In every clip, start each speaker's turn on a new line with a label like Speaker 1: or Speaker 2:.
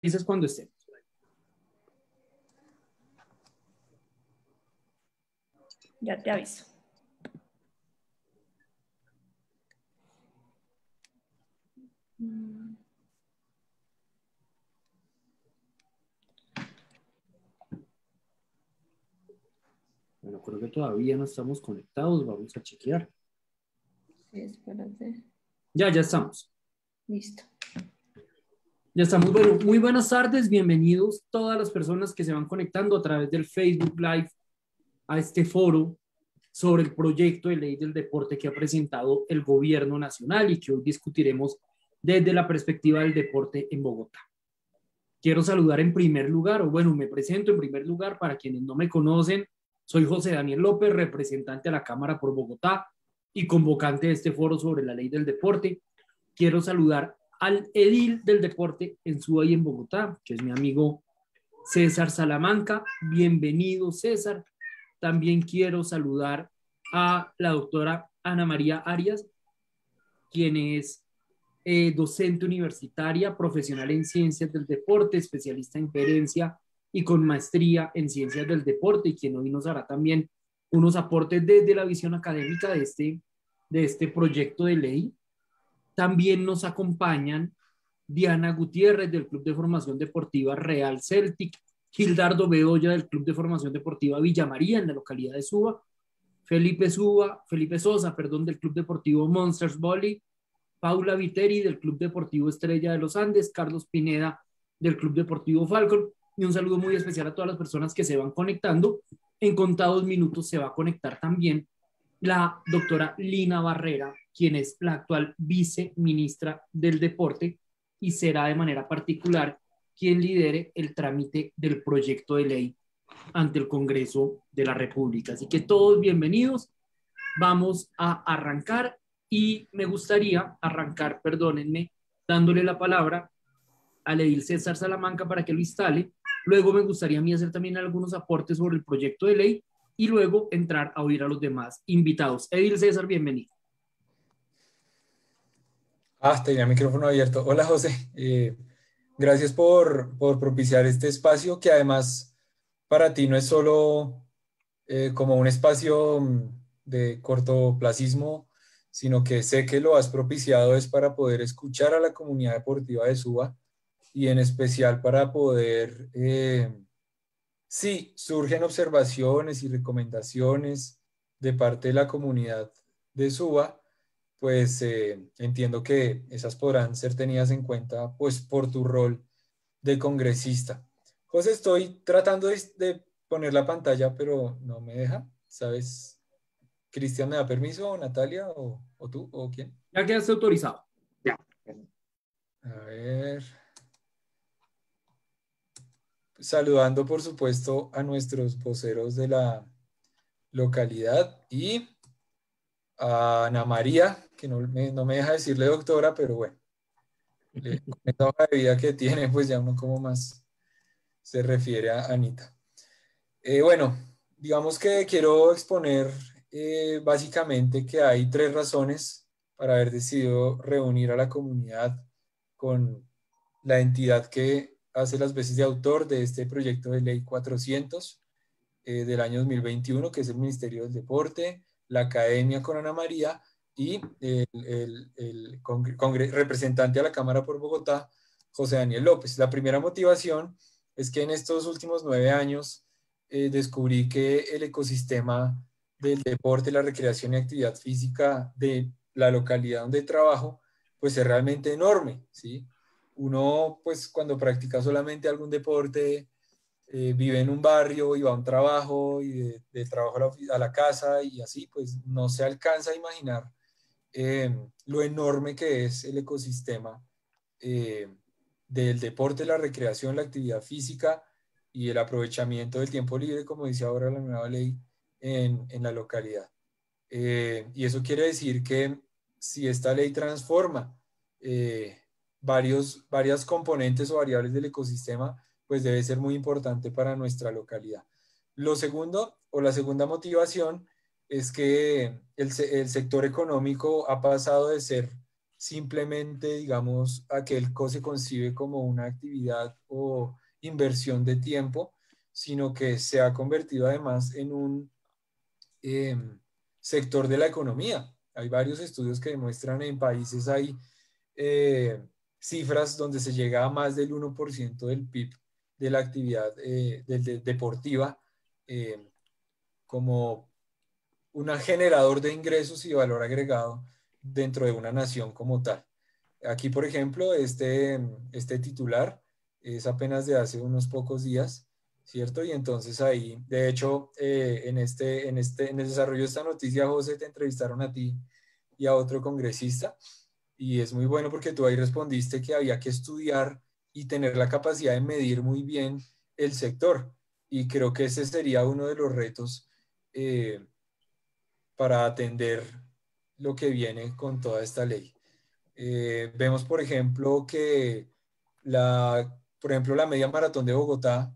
Speaker 1: Dices cuando esté.
Speaker 2: Ya te aviso.
Speaker 1: Bueno, creo que todavía no estamos conectados. Vamos a chequear.
Speaker 2: Sí, espérate.
Speaker 1: Ya estamos.
Speaker 2: Listo.
Speaker 1: Ya estamos. Bueno, muy buenas tardes. Bienvenidos todas las personas que se van conectando a través del Facebook Live a este foro sobre el proyecto de ley del deporte que ha presentado el gobierno nacional y que hoy discutiremos desde la perspectiva del deporte en Bogotá. Quiero saludar en primer lugar, o bueno, me presento en primer lugar para quienes no me conocen. Soy José Daniel López, representante a la Cámara por Bogotá y convocante de este foro sobre la ley del deporte. Quiero saludar al edil del deporte en Suba y en Bogotá, que es mi amigo César Salamanca. Bienvenido, César. También quiero saludar a la doctora Ana María Arias, quien es docente universitaria, profesional en ciencias del deporte, especialista en gerencia y con maestría en ciencias del deporte, y quien hoy nos hará también unos aportes desde la visión académica de este proyecto de ley. También nos acompañan Diana Gutiérrez del Club de Formación Deportiva Real Celtic, Gildardo Bedoya del Club de Formación Deportiva Villa María en la localidad de Suba, Felipe Sosa, del Club Deportivo Monsters Volley, Paula Viteri del Club Deportivo Estrella de los Andes, Carlos Pineda del Club Deportivo Falcon, y un saludo muy especial a todas las personas que se van conectando. En contados minutos se va a conectar también la doctora Lina Barrera, quien es la actual viceministra del Deporte y será de manera particular quien lidere el trámite del proyecto de ley ante el Congreso de la República. Así que todos bienvenidos. Vamos a arrancar y me gustaría arrancar, perdónenme, dándole la palabra al edil César Salamanca para que lo instale. Luego me gustaría a mí hacer también algunos aportes sobre el proyecto de ley y luego entrar a oír a los demás invitados. Edil César, bienvenido.
Speaker 3: Tenía micrófono abierto. Hola, José. Gracias por propiciar este espacio que además para ti no es solo como un espacio de cortoplacismo, sino que sé que lo has propiciado es para poder escuchar a la comunidad deportiva de Suba y en especial para poder, sí, surgen observaciones y recomendaciones de parte de la comunidad de Suba, pues entiendo que esas podrán ser tenidas en cuenta pues por tu rol de congresista. José, estoy tratando de poner la pantalla, pero no me deja, ¿sabes? ¿Cristian me da permiso, o Natalia, o tú, o quién?
Speaker 1: Ya quedaste autorizado. Ya.
Speaker 3: A ver. Saludando, por supuesto, a nuestros voceros de la localidad y a Ana María, que no me deja decirle doctora, pero bueno, con esta hoja de vida que tiene, pues ya uno como más se refiere a Anita. Bueno, digamos que quiero exponer básicamente que hay 3 razones para haber decidido reunir a la comunidad con la entidad que hace las veces de autor de este proyecto de ley 400 del año 2021, que es el Ministerio del Deporte, la Academia con Ana María y el representante a la Cámara por Bogotá, José Daniel López. La primera motivación es que en estos últimos 9 años descubrí que el ecosistema del deporte, la recreación y actividad física de la localidad donde trabajo, pues es realmente enorme, ¿sí? Uno, pues cuando practica solamente algún deporte, vive en un barrio y va a un trabajo y de trabajo a la casa y así, pues no se alcanza a imaginar lo enorme que es el ecosistema eh, del deporte, la recreación, la actividad física y el aprovechamiento del tiempo libre, como dice ahora la nueva ley, en la localidad. Y eso quiere decir que si esta ley transforma varias componentes o variables del ecosistema, pues debe ser muy importante para nuestra localidad. Lo segundo, o la segunda motivación, es que el sector económico ha pasado de ser simplemente, digamos, aquel que se concibe como una actividad o inversión de tiempo, sino que se ha convertido además en un eh, sector de la economía. Hay varios estudios que demuestran en países, hay eh, cifras donde se llega a más del 1% del PIB de la actividad deportiva eh, como un generador de ingresos y valor agregado dentro de una nación como tal. Aquí, por ejemplo, este titular es apenas de hace unos pocos días, ¿cierto? Y entonces ahí, de hecho, en el desarrollo de esta noticia, José, te entrevistaron a ti y a otro congresista, y es muy bueno porque tú ahí respondiste que había que estudiar y tener la capacidad de medir muy bien el sector. Y creo que ese sería uno de los retos eh, para atender lo que viene con toda esta ley. Vemos, por ejemplo, que por ejemplo, la media maratón de Bogotá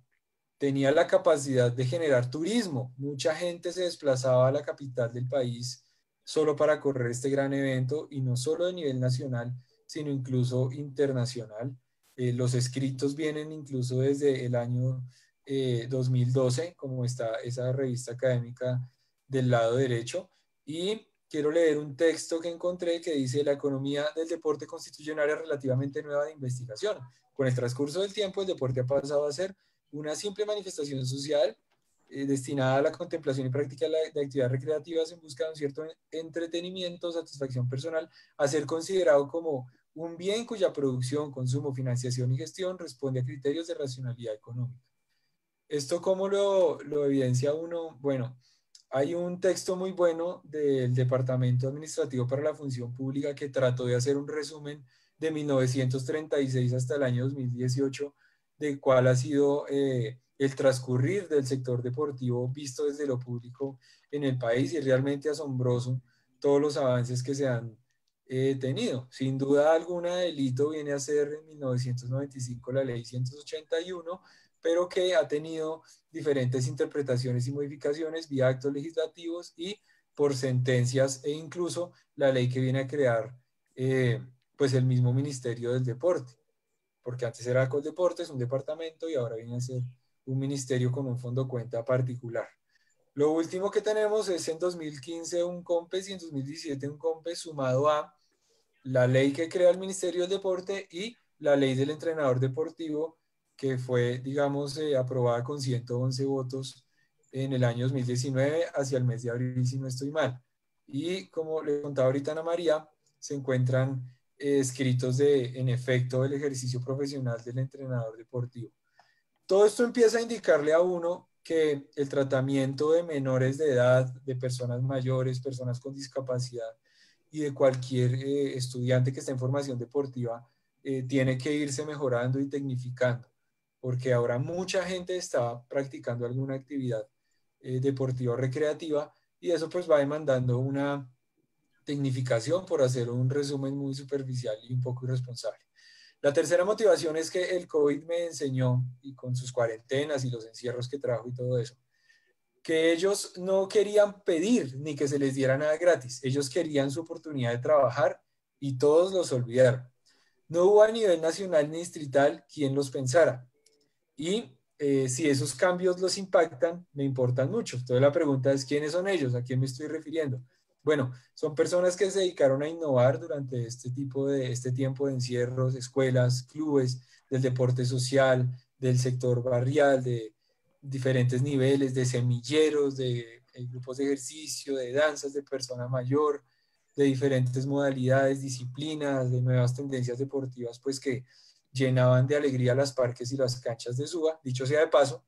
Speaker 3: tenía la capacidad de generar turismo. Mucha gente se desplazaba a la capital del país solo para correr este gran evento, y no solo de nivel nacional, sino incluso internacional. Los escritos vienen incluso desde el año 2012, como está esa revista académica del lado derecho. Y quiero leer un texto que encontré que dice: la economía del deporte constituye un área relativamente nueva de investigación. Con el transcurso del tiempo, el deporte ha pasado a ser una simple manifestación social destinada a la contemplación y práctica de actividades recreativas en busca de un cierto entretenimiento, satisfacción personal, a ser considerado como un bien cuya producción, consumo, financiación y gestión responde a criterios de racionalidad económica. ¿Esto cómo lo evidencia uno? Bueno, hay un texto muy bueno del Departamento Administrativo para la Función Pública que trató de hacer un resumen de 1936 hasta el año 2018, de cuál ha sido el transcurrir del sector deportivo visto desde lo público en el país, y es realmente asombroso todos los avances que se han tenido. Sin duda alguna, el hito viene a ser en 1995 la Ley 181, pero que ha tenido diferentes interpretaciones y modificaciones vía actos legislativos y por sentencias, e incluso la ley que viene a crear pues el mismo Ministerio del Deporte, porque antes era Coldeportes, un departamento, y ahora viene a ser un ministerio con un fondo cuenta particular. Lo último que tenemos es en 2015 un COMPES y en 2017 un COMPES sumado a la ley que crea el Ministerio del Deporte y la ley del entrenador deportivo, que fue, digamos, aprobada con 111 votos en el año 2019, hacia el mes de abril, si no estoy mal. Y como le contaba ahorita a Ana María, se encuentran escritos de, en efecto, el ejercicio profesional del entrenador deportivo. Todo esto empieza a indicarle a uno que el tratamiento de menores de edad, de personas mayores, personas con discapacidad y de cualquier estudiante que esté en formación deportiva tiene que irse mejorando y tecnificando, porque ahora mucha gente está practicando alguna actividad deportiva o recreativa, y eso pues va demandando una tecnificación, por hacer un resumen muy superficial y un poco irresponsable. La tercera motivación es que el COVID me enseñó, y con sus cuarentenas y los encierros que trajo y todo eso, que ellos no querían pedir ni que se les diera nada gratis. Ellos querían su oportunidad de trabajar, y todos los olvidaron. No hubo a nivel nacional ni distrital quien los pensara. Y si esos cambios los impactan, me importan mucho. Entonces la pregunta es: ¿quiénes son ellos? ¿A quién me estoy refiriendo? Bueno, son personas que se dedicaron a innovar durante este tiempo de encierros, escuelas, clubes del deporte social, del sector barrial, de diferentes niveles, de semilleros, de grupos de ejercicio, de danzas de persona mayor, de diferentes modalidades, disciplinas, de nuevas tendencias deportivas, pues que llenaban de alegría las parques y las canchas de Suba. Dicho sea de paso,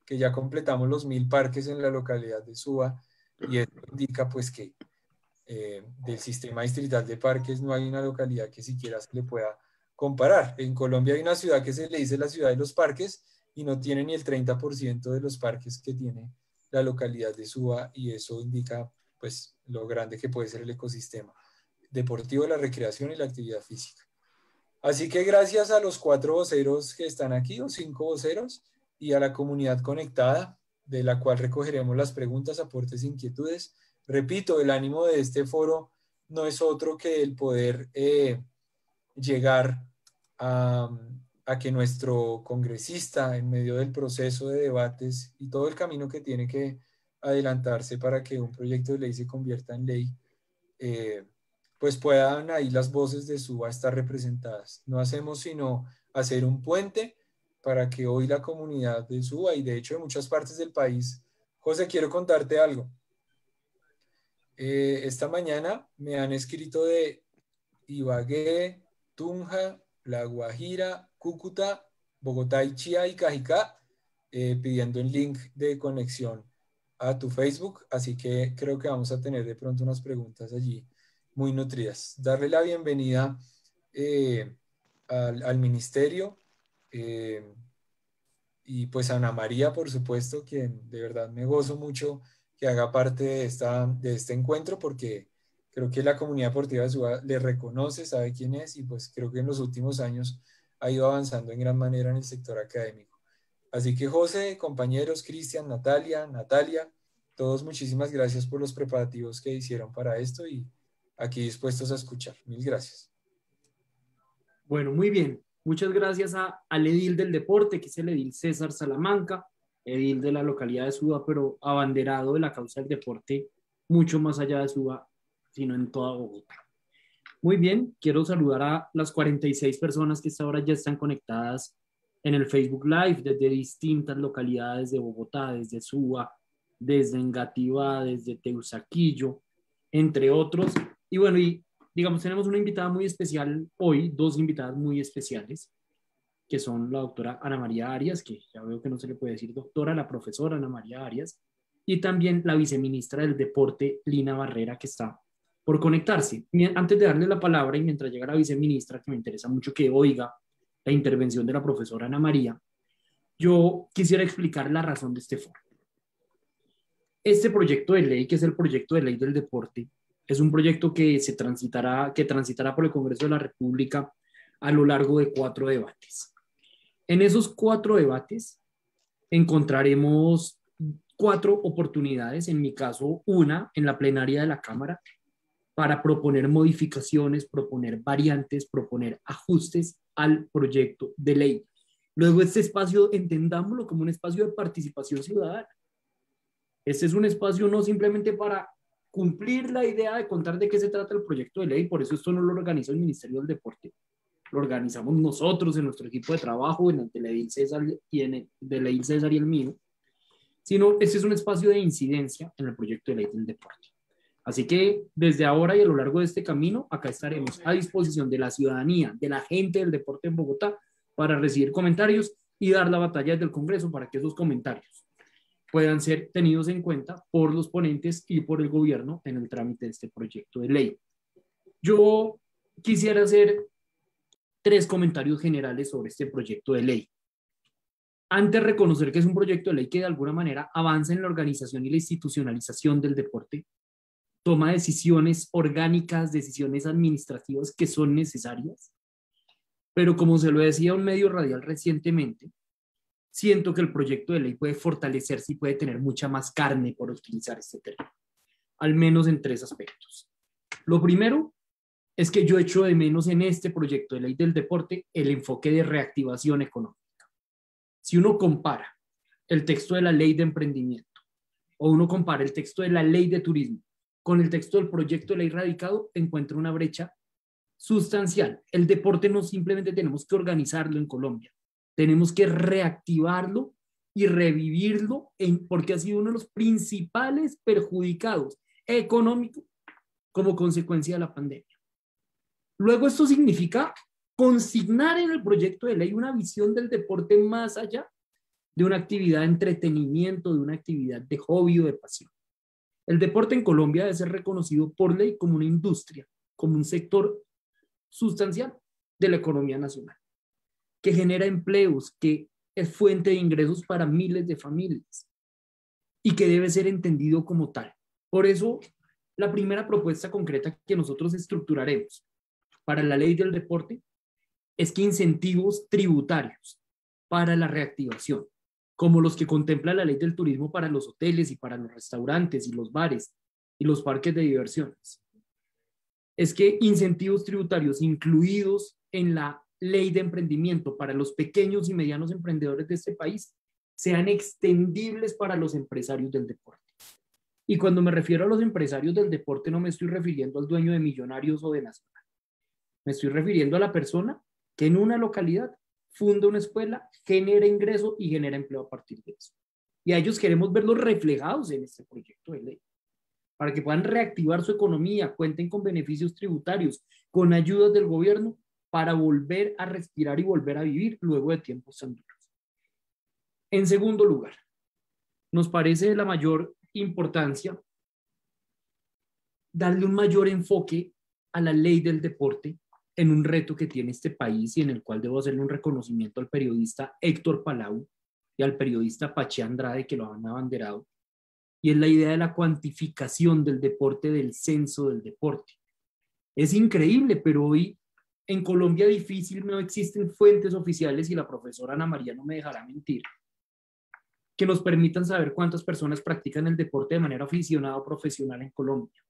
Speaker 3: que ya completamos los 1000 parques en la localidad de Suba, y esto indica pues que del sistema distrital de parques no hay una localidad que siquiera se le pueda comparar. En Colombia hay una ciudad que se le dice la ciudad de los parques, y no tiene ni el 30% de los parques que tiene la localidad de Suba, y eso indica pues lo grande que puede ser el ecosistema deportivo, la recreación y la actividad física. Así que gracias a los 4 voceros que están aquí, o 5 voceros, y a la comunidad conectada, de la cual recogeremos las preguntas, aportes e inquietudes. Repito, el ánimo de este foro no es otro que el poder llegar a que nuestro congresista, en medio del proceso de debates y todo el camino que tiene que adelantarse para que un proyecto de ley se convierta en ley, pues puedan ahí las voces de SUBA estar representadas. No hacemos sino hacer un puente para que hoy la comunidad de SUBA y de hecho de muchas partes del país. José, quiero contarte algo. Esta mañana me han escrito de Ibagué, Tunja, La Guajira, Cúcuta, Bogotá y Chía y Cajicá, pidiendo el link de conexión a tu Facebook, así que creo que vamos a tener de pronto unas preguntas allí muy nutridas. Darle la bienvenida al ministerio y pues a Ana María, por supuesto, quien de verdad me gozo mucho que haga parte de este encuentro, porque creo que la comunidad deportiva de Suba le reconoce, sabe quién es, y pues creo que en los últimos años ha ido avanzando en gran manera en el sector académico. Así que José, compañeros, Cristian, Natalia, todos muchísimas gracias por los preparativos que hicieron para esto y aquí dispuestos a escuchar. Mil gracias.
Speaker 1: Bueno, muy bien. Muchas gracias al edil del deporte, que es el edil César Salamanca, edil de la localidad de Suba, pero abanderado de la causa del deporte mucho más allá de Suba, sino en toda Bogotá. Muy bien, quiero saludar a las 46 personas que esta hora ya están conectadas en el Facebook Live desde distintas localidades de Bogotá, desde Suba, desde Engativá, desde Teusaquillo, entre otros. Y bueno, y digamos, tenemos una invitada muy especial hoy, dos invitadas muy especiales, que son la doctora Ana María Arias, que ya veo que no se le puede decir doctora, la profesora Ana María Arias, y también la viceministra del Deporte, Lina Barrera, que está por conectarse. Antes de darle la palabra y mientras llega la viceministra, que me interesa mucho que oiga la intervención de la profesora Ana María, yo quisiera explicar la razón de este foro. Este proyecto de ley, que es el proyecto de ley del deporte, es un proyecto que transitará por el Congreso de la República a lo largo de 4 debates. En esos 4 debates encontraremos 4 oportunidades, en mi caso una en la plenaria de la Cámara, para proponer modificaciones, proponer variantes, proponer ajustes al proyecto de ley. Luego este espacio entendámoslo como un espacio de participación ciudadana. Este es un espacio no simplemente para cumplir la idea de contar de qué se trata el proyecto de ley, por eso esto no lo organiza el Ministerio del Deporte, lo organizamos nosotros en nuestro equipo de trabajo, en el de Edil César y en el de Edil César y el mío, sino este es un espacio de incidencia en el proyecto de ley del deporte. Así que desde ahora y a lo largo de este camino, acá estaremos a disposición de la ciudadanía, de la gente del deporte en Bogotá, para recibir comentarios y dar la batalla desde el Congreso para que esos comentarios puedan ser tenidos en cuenta por los ponentes y por el gobierno en el trámite de este proyecto de ley. Yo quisiera hacer 3 comentarios generales sobre este proyecto de ley. Antes, reconocer que es un proyecto de ley que de alguna manera avanza en la organización y la institucionalización del deporte, toma decisiones orgánicas, decisiones administrativas que son necesarias, pero como se lo decía a un medio radial recientemente, siento que el proyecto de ley puede fortalecerse y puede tener mucha más carne, por utilizar este término, al menos en 3 aspectos. Lo primero es que yo echo de menos en este proyecto de ley del deporte el enfoque de reactivación económica. Si uno compara el texto de la ley de emprendimiento o uno compara el texto de la ley de turismo con el texto del proyecto de ley radicado, encuentra una brecha sustancial. El deporte no simplemente tenemos que organizarlo en Colombia, tenemos que reactivarlo y revivirlo porque ha sido uno de los principales perjudicados económicos como consecuencia de la pandemia. Luego esto significa consignar en el proyecto de ley una visión del deporte más allá de una actividad de entretenimiento, de una actividad de hobby o de pasión. El deporte en Colombia debe ser reconocido por ley como una industria, como un sector sustancial de la economía nacional, que genera empleos, que es fuente de ingresos para miles de familias y que debe ser entendido como tal. Por eso, la primera propuesta concreta que nosotros estructuraremos para la ley del deporte es que incentivos tributarios para la reactivación, como los que contempla la ley del turismo para los hoteles y para los restaurantes y los bares y los parques de diversiones, es que incentivos tributarios incluidos en la ley de emprendimiento para los pequeños y medianos emprendedores de este país sean extendibles para los empresarios del deporte. Y cuando me refiero a los empresarios del deporte, no me estoy refiriendo al dueño de Millonarios o de Nacional. Me estoy refiriendo a la persona que en una localidad funda una escuela, genera ingreso y genera empleo a partir de eso. Y a ellos queremos verlos reflejados en este proyecto de ley, para que puedan reactivar su economía, cuenten con beneficios tributarios, con ayudas del gobierno, para volver a respirar y volver a vivir luego de tiempos tan duros. En segundo lugar, nos parece de la mayor importancia darle un mayor enfoque a la ley del deporte en un reto que tiene este país y en el cual debo hacerle un reconocimiento al periodista Héctor Palau y al periodista Pache Andrade, que lo han abanderado, y es la idea de la cuantificación del deporte, del censo del deporte. Es increíble, pero hoy en Colombia difícil no existen fuentes oficiales, y la profesora Ana María no me dejará mentir, que nos permitan saber cuántas personas practican el deporte de manera aficionada o profesional en Colombia,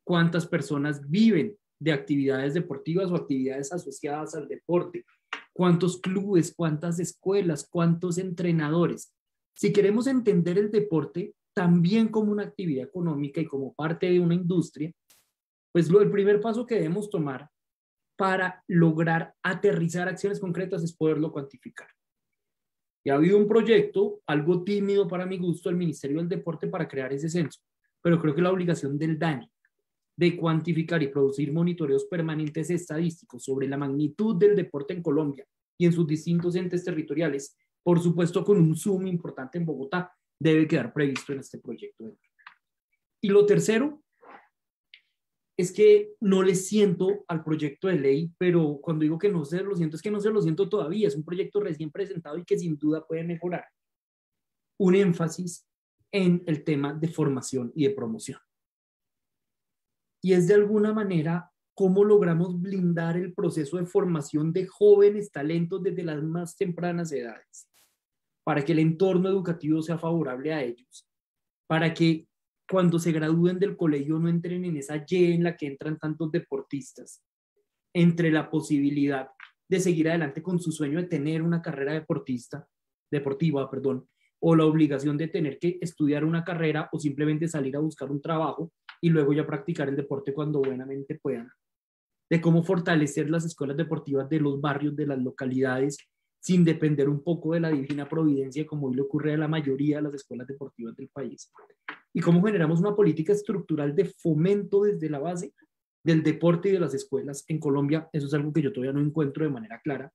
Speaker 1: cuántas personas viven de actividades deportivas o actividades asociadas al deporte, cuántos clubes, cuántas escuelas, cuántos entrenadores. Si queremos entender el deporte también como una actividad económica y como parte de una industria, pues el primer paso que debemos tomar para lograr aterrizar acciones concretas es poderlo cuantificar. Y ha habido un proyecto, algo tímido para mi gusto, del Ministerio del Deporte para crear ese censo, pero creo que la obligación del DANE de cuantificar y producir monitoreos permanentes estadísticos sobre la magnitud del deporte en Colombia y en sus distintos entes territoriales, por supuesto con un zoom importante en Bogotá, debe quedar previsto en este proyecto de ley. Y lo tercero es que no le siento al proyecto de ley, pero cuando digo que no se lo siento, es que no se lo siento todavía, es un proyecto recién presentado y que sin duda puede mejorar. Un énfasis en el tema de formación y de promoción. Y es de alguna manera cómo logramos blindar el proceso de formación de jóvenes talentos desde las más tempranas edades, para que el entorno educativo sea favorable a ellos, para que cuando se gradúen del colegio no entren en esa Y en la que entran tantos deportistas, entre la posibilidad de seguir adelante con su sueño de tener una carrera deportiva, o la obligación de tener que estudiar una carrera o simplemente salir a buscar un trabajo y luego ya practicar el deporte cuando buenamente puedan. De cómo fortalecer las escuelas deportivas de los barrios, de las localidades, sin depender un poco de la divina providencia, como hoy le ocurre a la mayoría de las escuelas deportivas del país. Y cómo generamos una política estructural de fomento desde la base del deporte y de las escuelas en Colombia. Eso es algo que yo todavía no encuentro de manera clara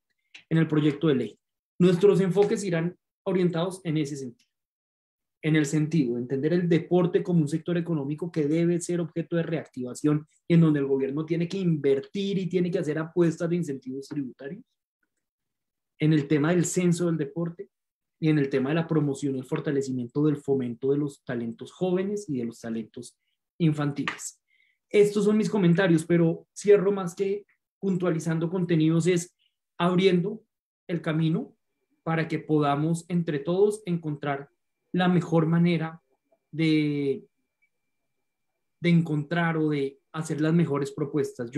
Speaker 1: en el proyecto de ley. Nuestros enfoques irán orientados en ese sentido, en el sentido de entender el deporte como un sector económico que debe ser objeto de reactivación y en donde el gobierno tiene que invertir y tiene que hacer apuestas de incentivos tributarios, en el tema del censo del deporte y en el tema de la promoción y el fortalecimiento del fomento de los talentos jóvenes y de los talentos infantiles. Estos son mis comentarios, pero cierro más que puntualizando contenidos, es abriendo el camino para que podamos entre todos encontrar la mejor manera de encontrar o de hacer las mejores propuestas.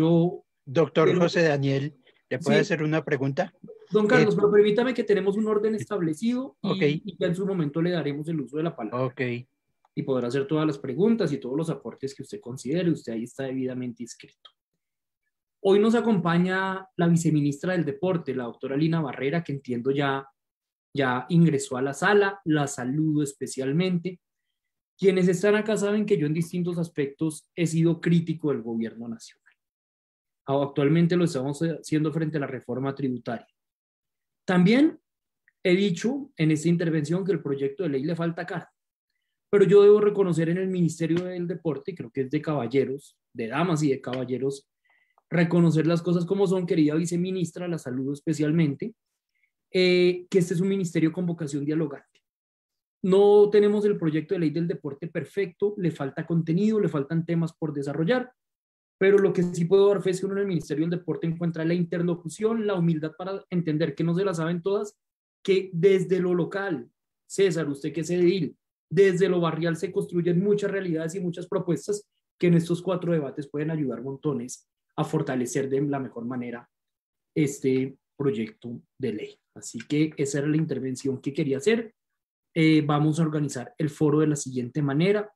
Speaker 4: Doctor José Daniel, ¿le puedo hacer una pregunta?
Speaker 1: Don Carlos, pero permítame que tenemos un orden establecido y,
Speaker 4: okay.
Speaker 1: Y ya en su momento le daremos el uso de la palabra.
Speaker 4: Okay.
Speaker 1: Y podrá hacer todas las preguntas y todos los aportes que usted considere. Usted ahí está debidamente inscrito. Hoy nos acompaña la viceministra del Deporte, la doctora Lina Barrera, que entiendo ya ingresó a la sala. La saludo especialmente. Quienes están acá saben que yo en distintos aspectos he sido crítico del gobierno nacional. Actualmente lo estamos haciendo frente a la reforma tributaria. También he dicho en esta intervención que el proyecto de ley le falta cara, pero yo debo reconocer en el Ministerio del Deporte, creo que es de caballeros, de damas y de caballeros, reconocer las cosas como son, querida viceministra, la saludo especialmente, que este es un ministerio con vocación dialogante. No tenemos el proyecto de ley del deporte perfecto, le falta contenido, le faltan temas por desarrollar, pero lo que sí puedo dar fe es que uno en el Ministerio del Deporte encuentra la interlocución, la humildad para entender que no se la saben todas, que desde lo local, César, usted que es edil, desde lo barrial se construyen muchas realidades y muchas propuestas que en estos 4 debates pueden ayudar montones a fortalecer de la mejor manera este proyecto de ley. Así que esa era la intervención que quería hacer. Vamos a organizar el foro de la siguiente manera.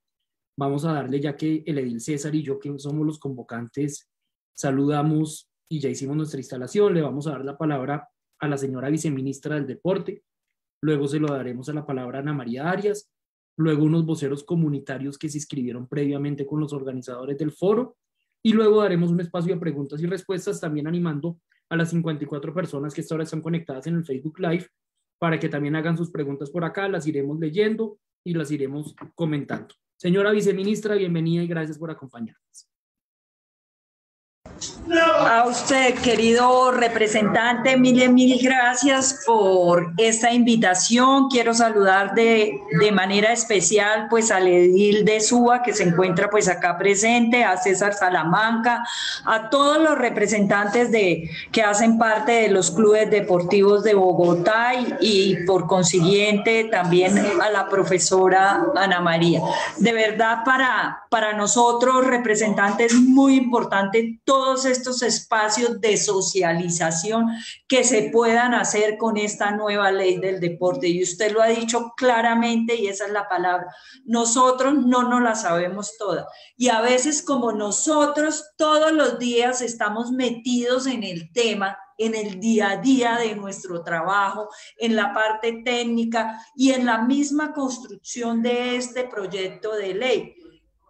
Speaker 1: Vamos a darle, ya que el edil César y yo, que somos los convocantes, saludamos y ya hicimos nuestra instalación, le vamos a dar la palabra a la señora viceministra del Deporte, luego se lo daremos a la palabra a Ana María Arias, luego unos voceros comunitarios que se inscribieron previamente con los organizadores del foro, y luego daremos un espacio de preguntas y respuestas, también animando a las 54 personas que ahora están conectadas en el Facebook Live, para que también hagan sus preguntas por acá, las iremos leyendo y las iremos comentando. Señora viceministra, bienvenida y gracias por acompañarnos.
Speaker 5: A usted, querido representante, mil gracias por esta invitación. Quiero saludar de manera especial pues al edil de Suba, que se encuentra pues acá presente, a César Salamanca, a todos los representantes que hacen parte de los clubes deportivos de Bogotá y por consiguiente también a la profesora Ana María. De verdad, para nosotros, representantes, es muy importante todos estos espacios de socialización que se puedan hacer con esta nueva ley del deporte. Y usted lo ha dicho claramente y esa es la palabra. Nosotros no nos la sabemos toda. Y a veces como nosotros todos los días estamos metidos en el tema, en el día a día de nuestro trabajo, en la parte técnica y en la misma construcción de este proyecto de ley,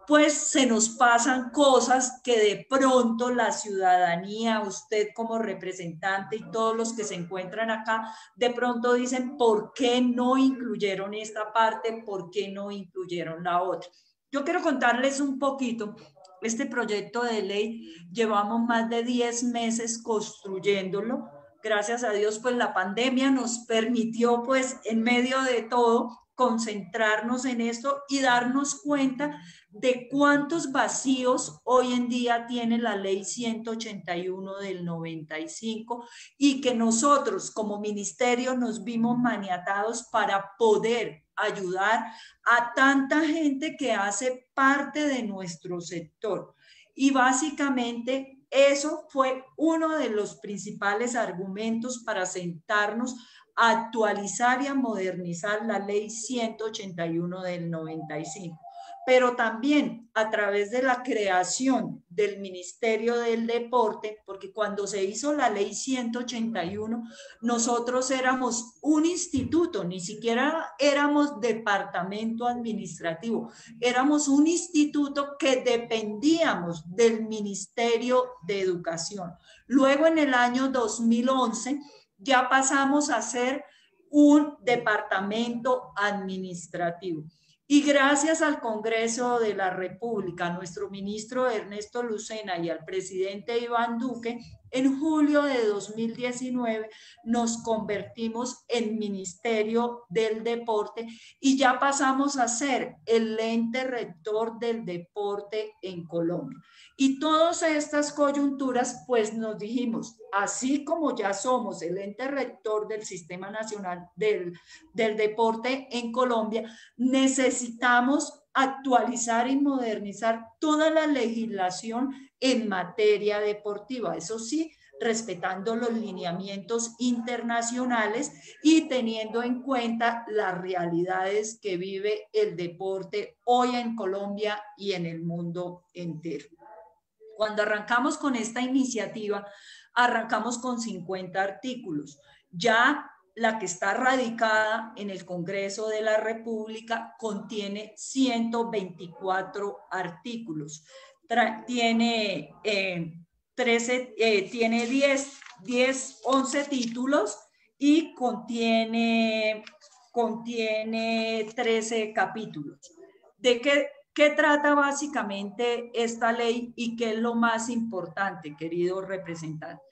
Speaker 5: pues se nos pasan cosas que de pronto la ciudadanía, usted como representante y todos los que se encuentran acá, de pronto dicen, ¿por qué no incluyeron esta parte? ¿Por qué no incluyeron la otra? Yo quiero contarles un poquito. Este proyecto de ley llevamos más de 10 meses construyéndolo. Gracias a Dios, pues la pandemia nos permitió, pues en medio de todo, concentrarnos en esto y darnos cuenta de cuántos vacíos hoy en día tiene la ley 181 del 95 y que nosotros como ministerio nos vimos maniatados para poder ayudar a tanta gente que hace parte de nuestro sector. Y básicamente eso fue uno de los principales argumentos para sentarnos a actualizar y a modernizar la ley 181 del 95. Pero también a través de la creación del Ministerio del Deporte, porque cuando se hizo la ley 181, nosotros éramos un instituto, ni siquiera éramos departamento administrativo, éramos un instituto que dependíamos del Ministerio de Educación. Luego en el año 2011 ya pasamos a ser un departamento administrativo. Y gracias al Congreso de la República, a nuestro ministro Ernesto Lucena y al presidente Iván Duque, en julio de 2019 nos convertimos en Ministerio del Deporte y ya pasamos a ser el ente rector del deporte en Colombia. Y todas estas coyunturas, pues nos dijimos, así como ya somos el ente rector del Sistema Nacional del Deporte en Colombia, necesitamos actualizar y modernizar toda la legislación en materia deportiva. Eso sí, respetando los lineamientos internacionales y teniendo en cuenta las realidades que vive el deporte hoy en Colombia y en el mundo entero. Cuando arrancamos con esta iniciativa, arrancamos con 50 artículos. Ya la que está radicada en el Congreso de la República contiene 124 artículos. Tiene 11 títulos y contiene 13 capítulos. ¿De qué trata básicamente esta ley y qué es lo más importante, querido representante?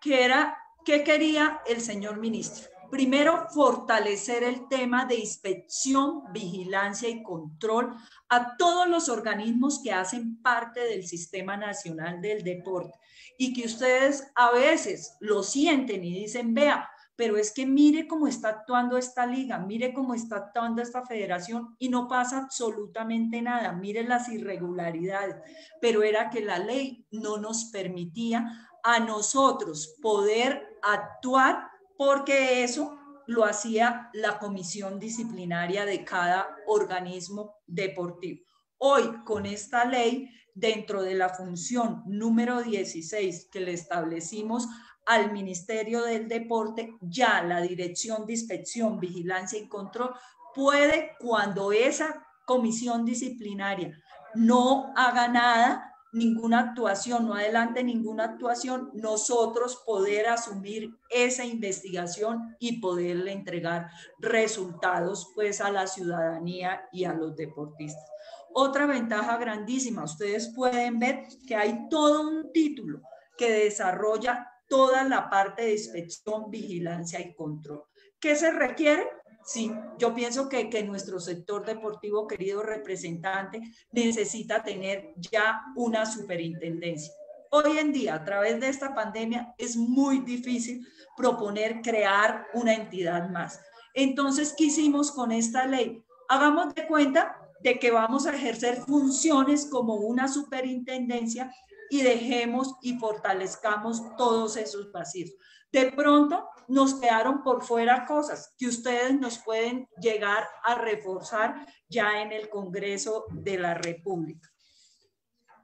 Speaker 5: ¿Qué quería el señor ministro? Primero, fortalecer el tema de inspección, vigilancia y control a todos los organismos que hacen parte del Sistema Nacional del Deporte y que ustedes a veces lo sienten y dicen, vea, pero es que mire cómo está actuando esta liga, mire cómo está actuando esta federación y no pasa absolutamente nada, mire las irregularidades, pero era que la ley no nos permitía a nosotros poder actuar porque eso lo hacía la comisión disciplinaria de cada organismo deportivo. Hoy, con esta ley, dentro de la función número 16 que le establecimos al Ministerio del Deporte, ya la Dirección de Inspección, Vigilancia y Control puede, cuando esa comisión disciplinaria no haga nada, ninguna actuación, no adelante ninguna actuación, nosotros poder asumir esa investigación y poderle entregar resultados pues a la ciudadanía y a los deportistas. Otra ventaja grandísima, ustedes pueden ver que hay todo un título que desarrolla toda la parte de inspección, vigilancia y control. ¿Qué se requiere? Sí, yo pienso que nuestro sector deportivo, querido representante, necesita tener ya una superintendencia. Hoy en día, a través de esta pandemia, es muy difícil proponer crear una entidad más. Entonces, ¿qué hicimos con esta ley? Hagamos de cuenta de que vamos a ejercer funciones como una superintendencia y dejemos y fortalezcamos todos esos vacíos. De pronto nos quedaron por fuera cosas que ustedes nos pueden llegar a reforzar ya en el Congreso de la República.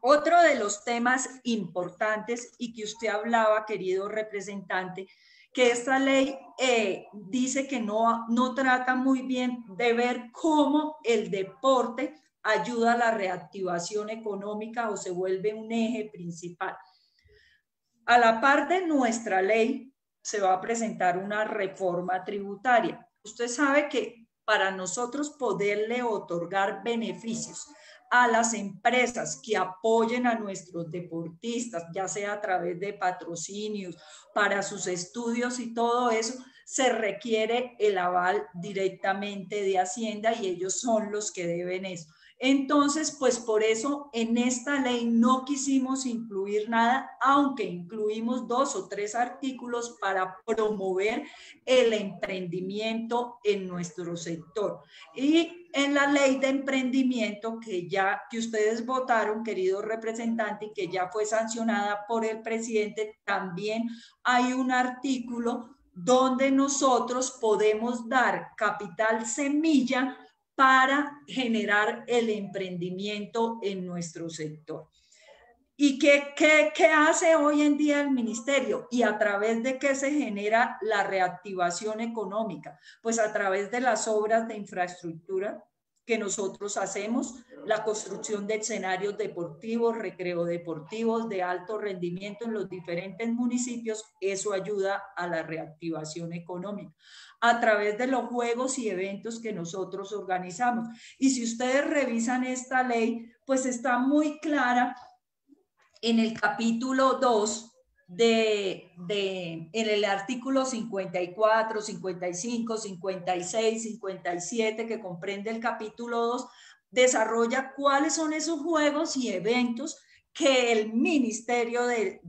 Speaker 5: Otro de los temas importantes y que usted hablaba, querido representante, que esta ley dice que no trata muy bien de ver cómo el deporte ayuda a la reactivación económica o se vuelve un eje principal. A la par de nuestra ley, se va a presentar una reforma tributaria. Usted sabe que para nosotros poderle otorgar beneficios a las empresas que apoyen a nuestros deportistas, ya sea a través de patrocinios, para sus estudios y todo eso, se requiere el aval directamente de Hacienda y ellos son los que deben eso. Entonces, pues por eso en esta ley no quisimos incluir nada, aunque incluimos 2 o 3 artículos para promover el emprendimiento en nuestro sector. Y en la ley de emprendimiento que ustedes votaron, querido representante, y que ya fue sancionada por el presidente, también hay un artículo donde nosotros podemos dar capital semilla para generar el emprendimiento en nuestro sector. ¿Y qué hace hoy en día el ministerio? ¿Y a través de qué se genera la reactivación económica? Pues a través de las obras de infraestructura que nosotros hacemos, la construcción de escenarios deportivos, recreo deportivos de alto rendimiento en los diferentes municipios, eso ayuda a la reactivación económica. A través de los juegos y eventos que nosotros organizamos. Y si ustedes revisan esta ley, pues está muy clara en el capítulo 2 en el artículo 54, 55, 56, 57, que comprende el capítulo 2, desarrolla cuáles son esos juegos y eventos que el Ministerio del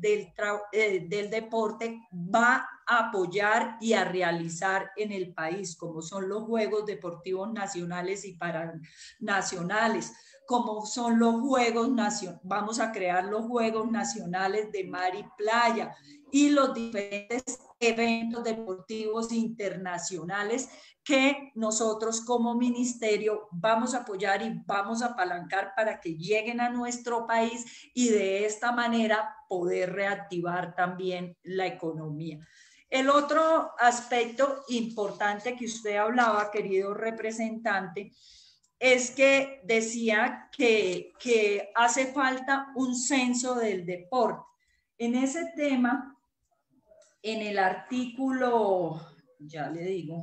Speaker 5: Deporte va a apoyar y a realizar en el país, como son los Juegos Deportivos Nacionales y Paranacionales, como son los Juegos Nacionales, vamos a crear los Juegos Nacionales de Mar y Playa y los diferentes eventos deportivos internacionales que nosotros como ministerio vamos a apoyar y vamos a apalancar para que lleguen a nuestro país y de esta manera poder reactivar también la economía. El otro aspecto importante que usted hablaba, querido representante, es que decía que hace falta un censo del deporte. En ese tema, en el artículo, ya le digo,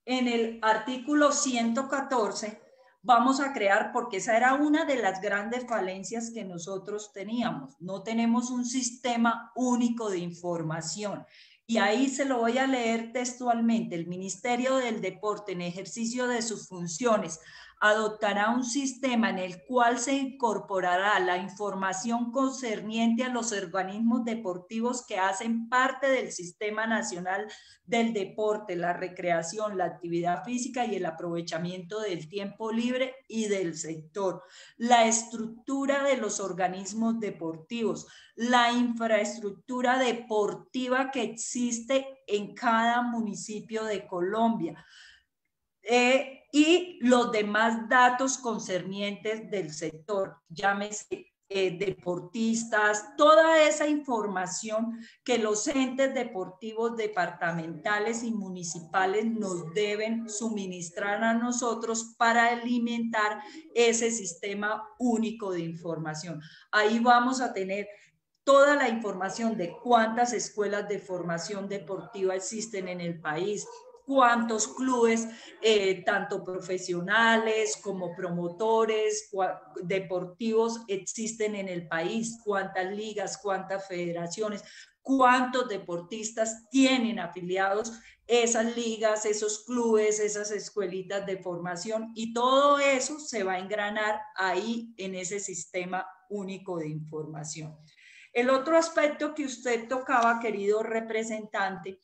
Speaker 5: en el artículo 114, vamos a crear, porque esa era una de las grandes falencias que nosotros teníamos. No tenemos un sistema único de información. Y ahí se lo voy a leer textualmente. El Ministerio del Deporte, en ejercicio de sus funciones, adoptará un sistema en el cual se incorporará la información concerniente a los organismos deportivos que hacen parte del Sistema Nacional del Deporte, la recreación, la actividad física y el aprovechamiento del tiempo libre y del sector, la estructura de los organismos deportivos, la infraestructura deportiva que existe en cada municipio de Colombia, y los demás datos concernientes del sector, llámese deportistas, toda esa información que los entes deportivos departamentales y municipales nos deben suministrar a nosotros para alimentar ese sistema único de información. Ahí vamos a tener toda la información de cuántas escuelas de formación deportiva existen en el país, cuántos clubes, tanto profesionales como promotores deportivos existen en el país, cuántas ligas, cuántas federaciones, cuántos deportistas tienen afiliados esas ligas, esos clubes, esas escuelitas de formación, y todo eso se va a engranar ahí en ese sistema único de información. El otro aspecto que usted tocaba, querido representante,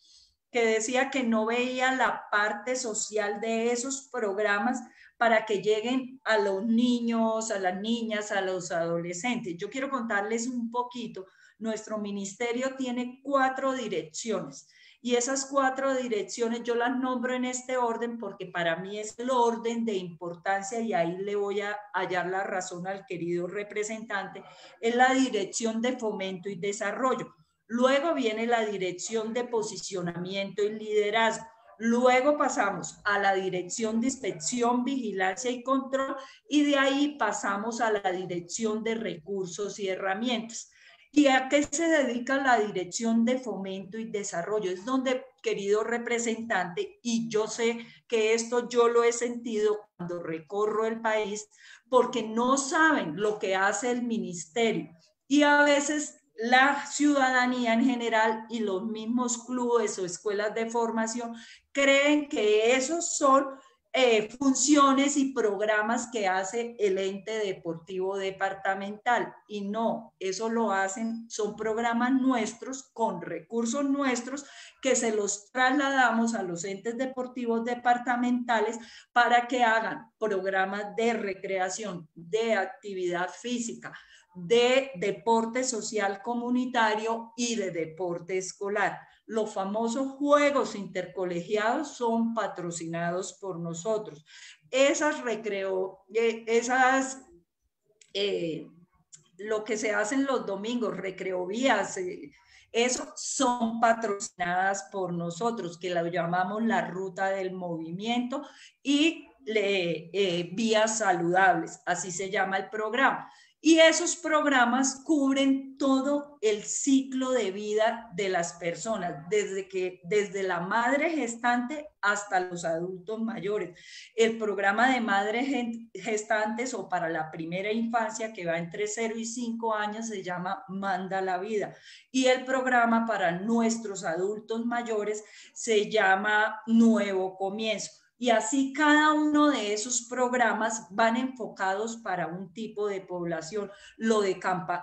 Speaker 5: que decía que no veía la parte social de esos programas para que lleguen a los niños, a las niñas, a los adolescentes. Yo quiero contarles un poquito. Nuestro ministerio tiene 4 direcciones y esas 4 direcciones yo las nombro en este orden porque para mí es el orden de importancia y ahí le voy a hallar la razón al querido representante. Es la Dirección de Fomento y Desarrollo. Luego viene la Dirección de Posicionamiento y Liderazgo. Luego pasamos a la Dirección de Inspección, Vigilancia y Control y de ahí pasamos a la Dirección de Recursos y Herramientas. ¿Y a qué se dedica la Dirección de Fomento y Desarrollo? Es donde, querido representante, y yo sé que esto yo lo he sentido cuando recorro el país, porque no saben lo que hace el ministerio y a veces la ciudadanía en general y los mismos clubes o escuelas de formación creen que esos son funciones y programas que hace el ente deportivo departamental y no, eso lo hacen, son programas nuestros con recursos nuestros que se los trasladamos a los entes deportivos departamentales para que hagan programas de recreación, de actividad física, de deporte social comunitario y de deporte escolar. Los famosos juegos intercolegiados son patrocinados por nosotros. Lo que se hace en los domingos, recreovías, eso son patrocinadas por nosotros, que lo llamamos la ruta del movimiento y vías saludables, así se llama el programa. Y esos programas cubren todo el ciclo de vida de las personas, desde la madre gestante hasta los adultos mayores. El programa de madres gestantes o para la primera infancia, que va entre 0 y 5 años, se llama Manda la Vida. Y el programa para nuestros adultos mayores se llama Nuevo Comienzo. Y así cada uno de esos programas van enfocados para un tipo de población.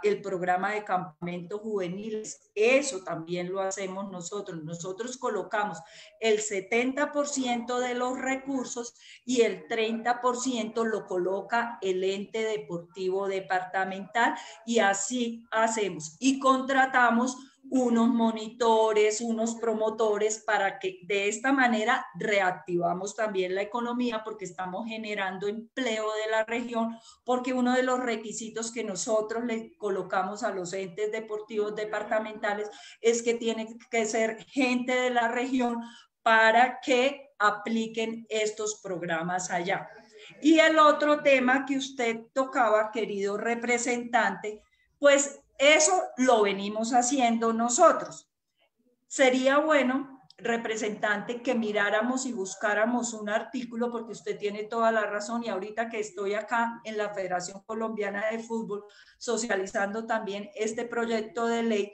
Speaker 5: El programa de campamentos juveniles, eso también lo hacemos nosotros. Nosotros colocamos el 70% de los recursos y el 30% lo coloca el ente deportivo departamental y así hacemos. Y contratamos unos monitores, unos promotores para que de esta manera reactivamos también la economía porque estamos generando empleo de la región, porque uno de los requisitos que nosotros le colocamos a los entes deportivos departamentales es que tiene que ser gente de la región para que apliquen estos programas allá. Y el otro tema que usted tocaba, querido representante, pues eso lo venimos haciendo nosotros. Sería bueno, representante, que miráramos y buscáramos un artículo, porque usted tiene toda la razón y ahorita que estoy acá en la Federación Colombiana de Fútbol socializando también este proyecto de ley,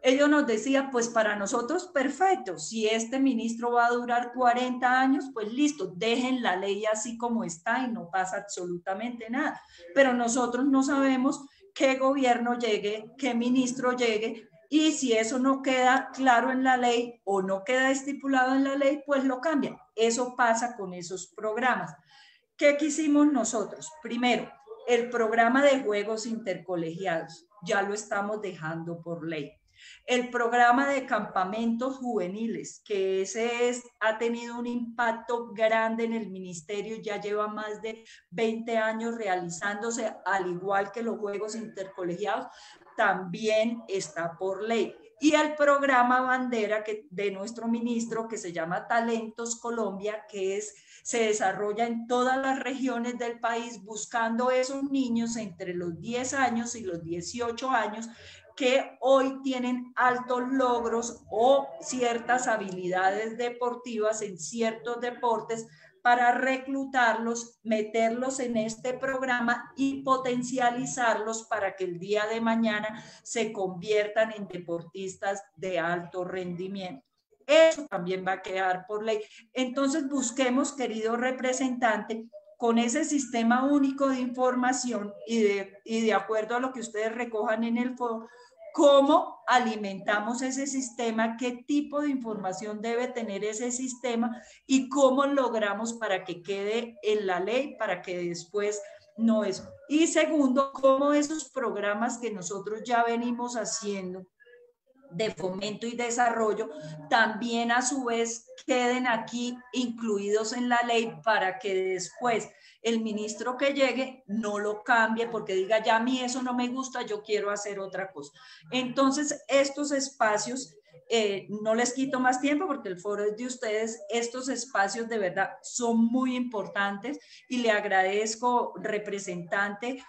Speaker 5: ellos nos decían, pues para nosotros perfecto, si este ministro va a durar 40 años, pues listo, dejen la ley así como está y no pasa absolutamente nada. Pero nosotros no sabemos qué gobierno llegue, qué ministro llegue, y si eso no queda claro en la ley o no queda estipulado en la ley, pues lo cambian. Eso pasa con esos programas. ¿Qué quisimos nosotros? Primero, el programa de juegos intercolegiados, ya lo estamos dejando por ley. El programa de campamentos juveniles, que ha tenido un impacto grande en el ministerio, ya lleva más de 20 años realizándose, al igual que los juegos intercolegiados, también está por ley. Y el programa bandera de nuestro ministro, que se llama Talentos Colombia, que se desarrolla en todas las regiones del país, buscando esos niños entre los 10 años y los 18 años que hoy tienen altos logros o ciertas habilidades deportivas en ciertos deportes, para reclutarlos, meterlos en este programa y potencializarlos para que el día de mañana se conviertan en deportistas de alto rendimiento. Eso también va a quedar por ley. Entonces busquemos, querido representante, con ese sistema único de información y de acuerdo a lo que ustedes recojan en el foro, cómo alimentamos ese sistema, qué tipo de información debe tener ese sistema y cómo logramos para que quede en la ley, para que después no es. Y segundo, cómo esos programas que nosotros ya venimos haciendo de fomento y desarrollo también a su vez queden aquí incluidos en la ley, para que después el ministro que llegue no lo cambie porque diga, ya a mí eso no me gusta, yo quiero hacer otra cosa. Entonces estos espacios, no les quito más tiempo porque el foro es de ustedes, estos espacios de verdad son muy importantes y le agradezco, representante,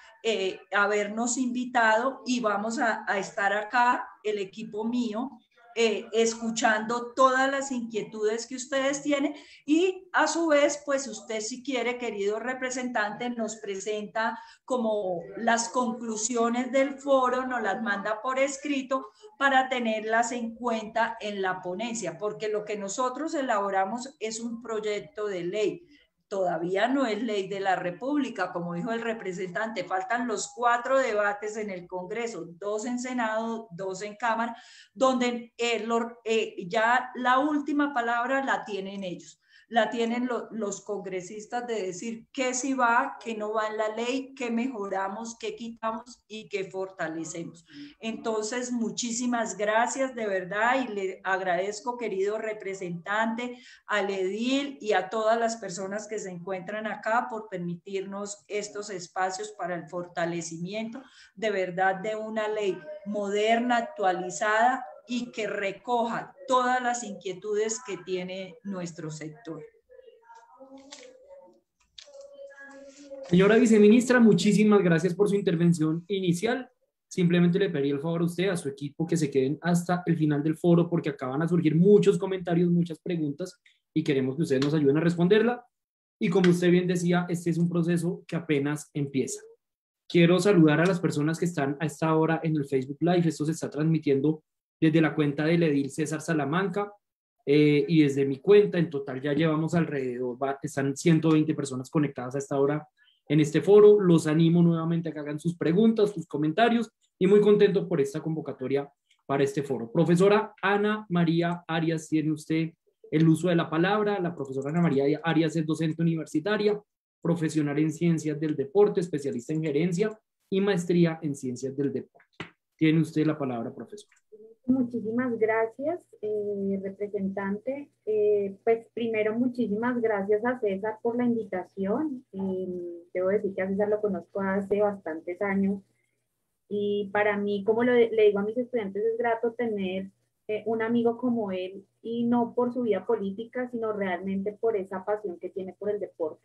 Speaker 5: habernos invitado, y vamos a estar acá, el equipo mío, escuchando todas las inquietudes que ustedes tienen, y a su vez, pues usted, si quiere, querido representante, nos presenta como las conclusiones del foro, nos las manda por escrito para tenerlas en cuenta en la ponencia, porque lo que nosotros elaboramos es un proyecto de ley. Todavía no es ley de la República, como dijo el representante, faltan los 4 debates en el Congreso, 2 en Senado, 2 en Cámara, donde ya la última palabra la tienen ellos, la tienen los congresistas, de decir qué sí va, qué no va en la ley, qué mejoramos, qué quitamos y qué fortalecemos. Entonces, muchísimas gracias de verdad, y le agradezco, querido representante, al edil y a todas las personas que se encuentran acá por permitirnos estos espacios para el fortalecimiento de verdad de una ley moderna, actualizada y que recoja todas las inquietudes que tiene nuestro sector.
Speaker 1: Señora viceministra, muchísimas gracias por su intervención inicial. Simplemente le pedí el favor a usted, a su equipo, que se queden hasta el final del foro, porque acaban a surgir muchos comentarios, muchas preguntas, y queremos que ustedes nos ayuden a responderla. Y como usted bien decía, este es un proceso que apenas empieza. Quiero saludar a las personas que están a esta hora en el Facebook Live. Esto se está transmitiendo desde la cuenta del edil César Salamanca y desde mi cuenta. En total ya llevamos alrededor, están 120 personas conectadas a esta hora en este foro. Los animo nuevamente a que hagan sus preguntas, sus comentarios, y muy contento por esta convocatoria para este foro. Profesora Ana María Arias, tiene usted el uso de la palabra. La profesora Ana María Arias es docente universitaria, profesional en ciencias del deporte, especialista en gerencia y maestría en ciencias del deporte. Tiene usted la palabra, profesora.
Speaker 6: Muchísimas gracias, representante. Pues primero, muchísimas gracias a César por la invitación. Debo decir que a César lo conozco hace bastantes años, y para mí, como le digo a mis estudiantes, es grato tener un amigo como él, y no por su vida política, sino realmente por esa pasión que tiene por el deporte.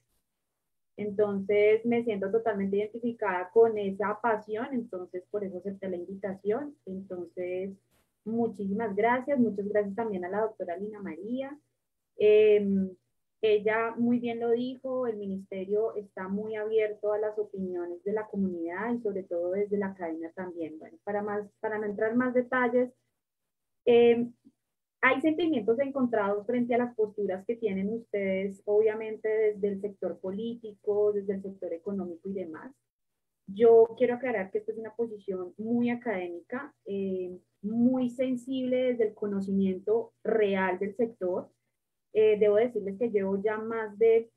Speaker 6: Entonces me siento totalmente identificada con esa pasión, entonces por eso acepté la invitación. Entonces, muchísimas gracias, muchas gracias también a la doctora Lina María. Ella muy bien lo dijo, el ministerio está muy abierto a las opiniones de la comunidad y sobre todo desde la academia también. Bueno, para no entrar en más detalles, Hay sentimientos encontrados frente a las posturas que tienen ustedes, obviamente desde el sector político, desde el sector económico y demás. Yo quiero aclarar que esta es una posición muy académica, muy sensible desde el conocimiento real del sector. Debo decirles que llevo ya más de,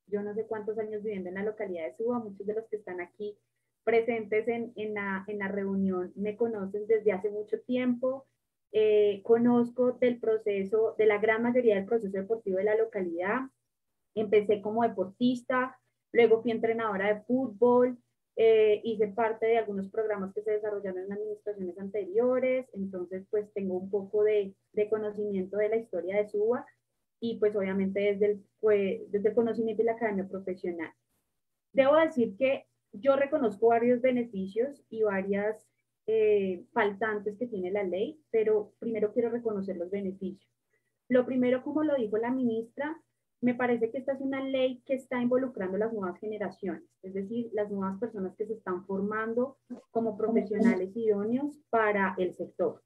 Speaker 6: yo no sé cuántos años viviendo en la localidad de Suba. Muchos de los que están aquí presentes en la reunión me conocen desde hace mucho tiempo. Conozco del proceso, de la gran mayoría del proceso deportivo de la localidad. Empecé como deportista, luego fui entrenadora de fútbol, hice parte de algunos programas que se desarrollaron en administraciones anteriores, entonces pues tengo un poco de conocimiento de la historia de Suba y pues obviamente desde el conocimiento y la academia profesional. Debo decir que yo reconozco varios beneficios y varias faltantes que tiene la ley, pero primero quiero reconocer los beneficios. Lo primero, como lo dijo la ministra, me parece que esta es una ley que está involucrando a las nuevas generaciones, es decir, las nuevas personas que se están formando como profesionales idóneos para el sector.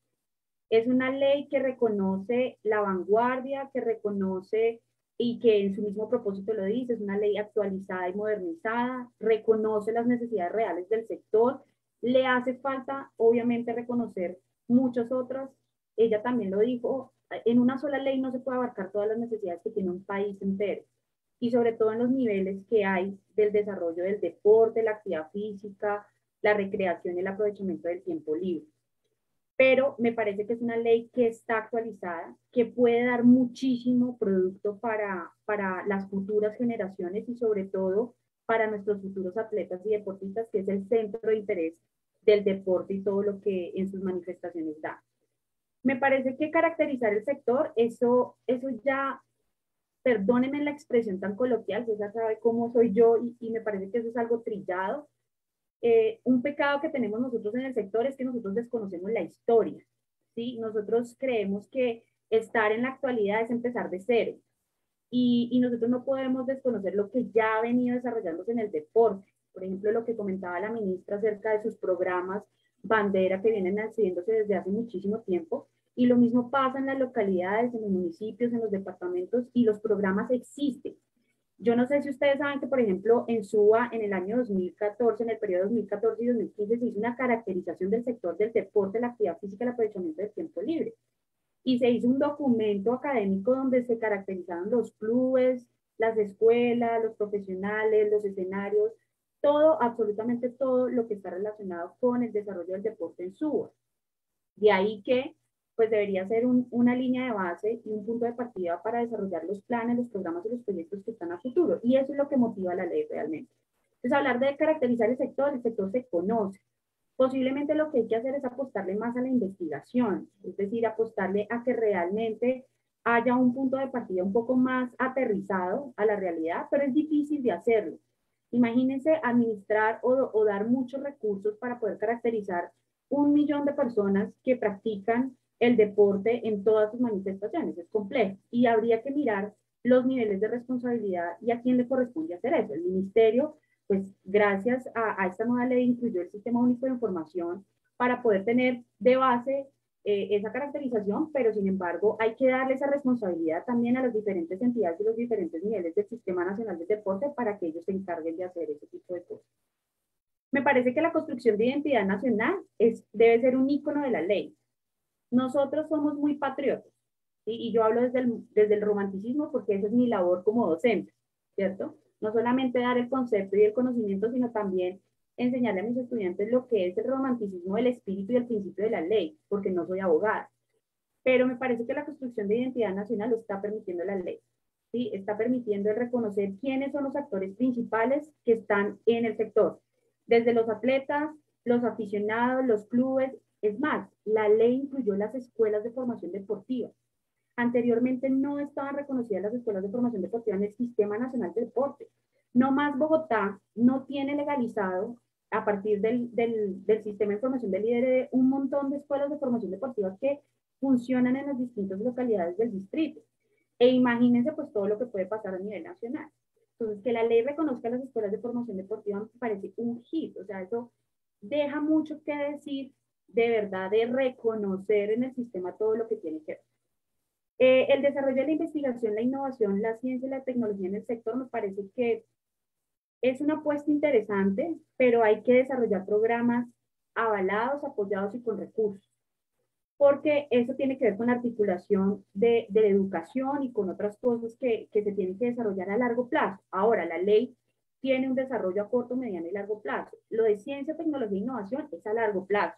Speaker 6: Es una ley que reconoce la vanguardia, que reconoce y que en su mismo propósito lo dice, es una ley actualizada y modernizada, reconoce las necesidades reales del sector, le hace falta obviamente reconocer muchas otras, ella también lo dijo, en una sola ley no se puede abarcar todas las necesidades que tiene un país entero, y sobre todo en los niveles que hay del desarrollo del deporte, la actividad física, la recreación y el aprovechamiento del tiempo libre. Pero me parece que es una ley que está actualizada, que puede dar muchísimo producto para las futuras generaciones y sobre todo para nuestros futuros atletas y deportistas, que es el centro de interés del deporte y todo lo que en sus manifestaciones da. Me parece que caracterizar el sector, eso ya, perdónenme la expresión tan coloquial, César sabe cómo soy yo y me parece que eso es algo trillado. Un pecado que tenemos nosotros en el sector es que nosotros desconocemos la historia, ¿sí? Nosotros creemos que estar en la actualidad es empezar de cero y nosotros no podemos desconocer lo que ya ha venido desarrollándose en el deporte. Por ejemplo, lo que comentaba la ministra acerca de sus programas bandera que vienen haciéndose desde hace muchísimo tiempo, y lo mismo pasa en las localidades, en los municipios, en los departamentos, y los programas existen. Yo no sé si ustedes saben que, por ejemplo, en Suba, en el año 2014, en el periodo 2014 y 2015, se hizo una caracterización del sector del deporte, la actividad física y el aprovechamiento del tiempo libre. Y se hizo un documento académico donde se caracterizaron los clubes, las escuelas, los profesionales, los escenarios, todo, absolutamente todo lo que está relacionado con el desarrollo del deporte en Suba. De ahí que pues debería ser una línea de base y un punto de partida para desarrollar los planes, los programas y los proyectos que están a futuro. Y eso es lo que motiva la ley realmente. Entonces, hablar de caracterizar el sector se conoce. Posiblemente lo que hay que hacer es apostarle más a la investigación, es decir, apostarle a que realmente haya un punto de partida un poco más aterrizado a la realidad, pero es difícil de hacerlo. Imagínense administrar o dar muchos recursos para poder caracterizar 1 millón de personas que practican el deporte en todas sus manifestaciones. Es complejo y habría que mirar los niveles de responsabilidad y a quién le corresponde hacer eso. El ministerio, pues gracias a esta nueva ley, incluyó el Sistema Único de Información para poder tener de base esa caracterización, pero sin embargo hay que darle esa responsabilidad también a las diferentes entidades y los diferentes niveles del Sistema Nacional del Deporte para que ellos se encarguen de hacer ese tipo de cosas. Me parece que la construcción de identidad nacional debe ser un ícono de la ley. Nosotros somos muy patriotas, ¿sí? Y yo hablo desde el romanticismo porque esa es mi labor como docente, ¿cierto? No solamente dar el concepto y el conocimiento, sino también enseñarle a mis estudiantes lo que es el romanticismo del espíritu y el principio de la ley, porque no soy abogada. Pero me parece que la construcción de identidad nacional lo está permitiendo la ley, ¿sí? Está permitiendo el reconocer quiénes son los actores principales que están en el sector, desde los atletas, los aficionados, los clubes. Es más, la ley incluyó las escuelas de formación deportiva. Anteriormente no estaban reconocidas las escuelas de formación deportiva en el Sistema Nacional de Deporte. No más Bogotá no tiene legalizado, a partir del Sistema de Información del IDRD, un montón de escuelas de formación deportiva que funcionan en las distintas localidades del distrito. E imagínense pues todo lo que puede pasar a nivel nacional. Entonces, que la ley reconozca las escuelas de formación deportiva me parece un hit. O sea, eso deja mucho que decir de verdad de reconocer en el sistema todo lo que tiene que ver. El desarrollo de la investigación, la innovación, la ciencia y la tecnología en el sector me parece que es una apuesta interesante, pero hay que desarrollar programas avalados, apoyados y con recursos, porque eso tiene que ver con la articulación de la educación y con otras cosas que se tienen que desarrollar a largo plazo. Ahora, la ley tiene un desarrollo a corto, mediano y largo plazo. Lo de ciencia, tecnología e innovación es a largo plazo.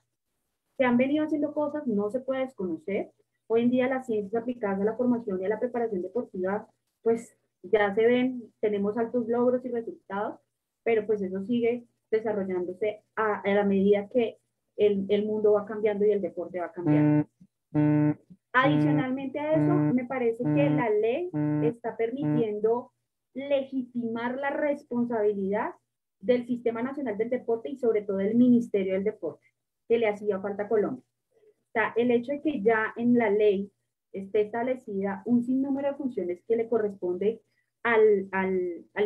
Speaker 6: Se han venido haciendo cosas, no se puede desconocer. Hoy en día las ciencias aplicadas a la formación y a la preparación deportiva, pues ya se ven, tenemos altos logros y resultados, pero pues eso sigue desarrollándose a la medida que el mundo va cambiando y el deporte va cambiando. Adicionalmente a eso, me parece que la ley está permitiendo legitimar la responsabilidad del Sistema Nacional del Deporte y sobre todo del Ministerio del Deporte, que le hacía falta a Colombia. O sea, el hecho de que ya en la ley esté establecida un sinnúmero de funciones que le corresponde al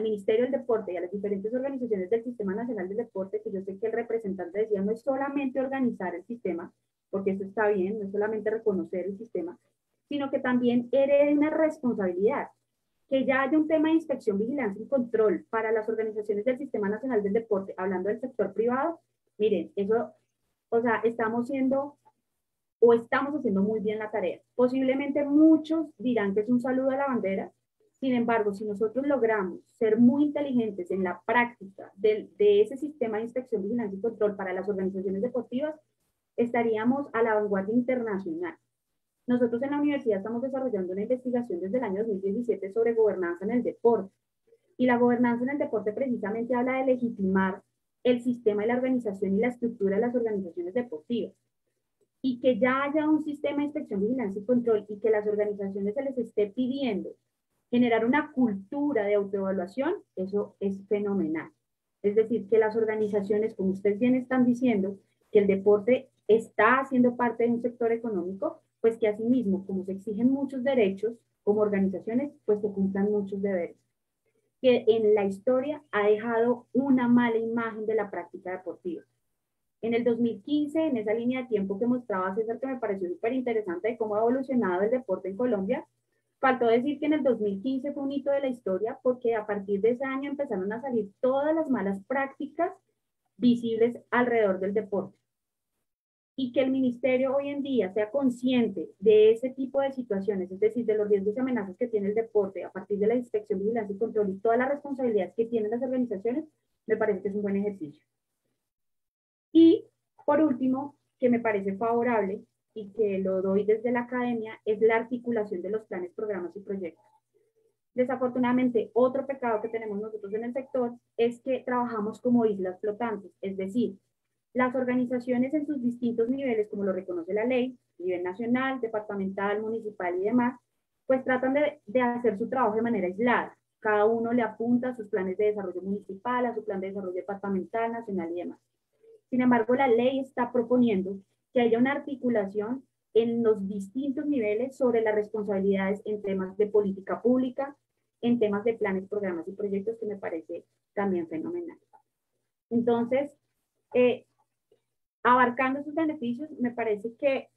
Speaker 6: Ministerio del Deporte y a las diferentes organizaciones del Sistema Nacional del Deporte, que yo sé que el representante decía, no es solamente organizar el sistema, porque eso está bien, no es solamente reconocer el sistema, sino que también herede una responsabilidad, que ya haya un tema de inspección, vigilancia y control para las organizaciones del Sistema Nacional del Deporte, hablando del sector privado. Miren, eso, o sea, estamos haciendo muy bien la tarea. Posiblemente muchos dirán que es un saludo a la bandera. Sin embargo, si nosotros logramos ser muy inteligentes en la práctica de ese sistema de inspección, vigilancia y control para las organizaciones deportivas, estaríamos a la vanguardia internacional. Nosotros en la universidad estamos desarrollando una investigación desde el año 2017 sobre gobernanza en el deporte. Y la gobernanza en el deporte precisamente habla de legitimar el sistema y la organización y la estructura de las organizaciones deportivas. Y que ya haya un sistema de inspección, vigilancia y control y que las organizaciones se les esté pidiendo generar una cultura de autoevaluación, eso es fenomenal. Es decir, que las organizaciones, como ustedes bien están diciendo, que el deporte está haciendo parte de un sector económico, pues que asimismo, como se exigen muchos derechos como organizaciones, pues se cumplan muchos deberes. Que en la historia ha dejado una mala imagen de la práctica deportiva. En el 2015, en esa línea de tiempo que mostraba César, que me pareció súper interesante de cómo ha evolucionado el deporte en Colombia, faltó decir que en el 2015 fue un hito de la historia porque a partir de ese año empezaron a salir todas las malas prácticas visibles alrededor del deporte. Y que el ministerio hoy en día sea consciente de ese tipo de situaciones, es decir, de los riesgos y amenazas que tiene el deporte a partir de la inspección, vigilancia y control y todas las responsabilidades que tienen las organizaciones, me parece que es un buen ejercicio. Y por último, que me parece favorable y que lo doy desde la academia, es la articulación de los planes, programas y proyectos. Desafortunadamente, otro pecado que tenemos nosotros en el sector es que trabajamos como islas flotantes, es decir, las organizaciones en sus distintos niveles, como lo reconoce la ley, nivel nacional, departamental, municipal y demás, pues tratan de hacer su trabajo de manera aislada. Cada uno le apunta a sus planes de desarrollo municipal, a su plan de desarrollo departamental, nacional y demás. Sin embargo, la ley está proponiendo que haya una articulación en los distintos niveles sobre las responsabilidades en temas de política pública, en temas de planes, programas y proyectos, que me parece también fenomenal. Entonces, abarcando esos beneficios, me parece que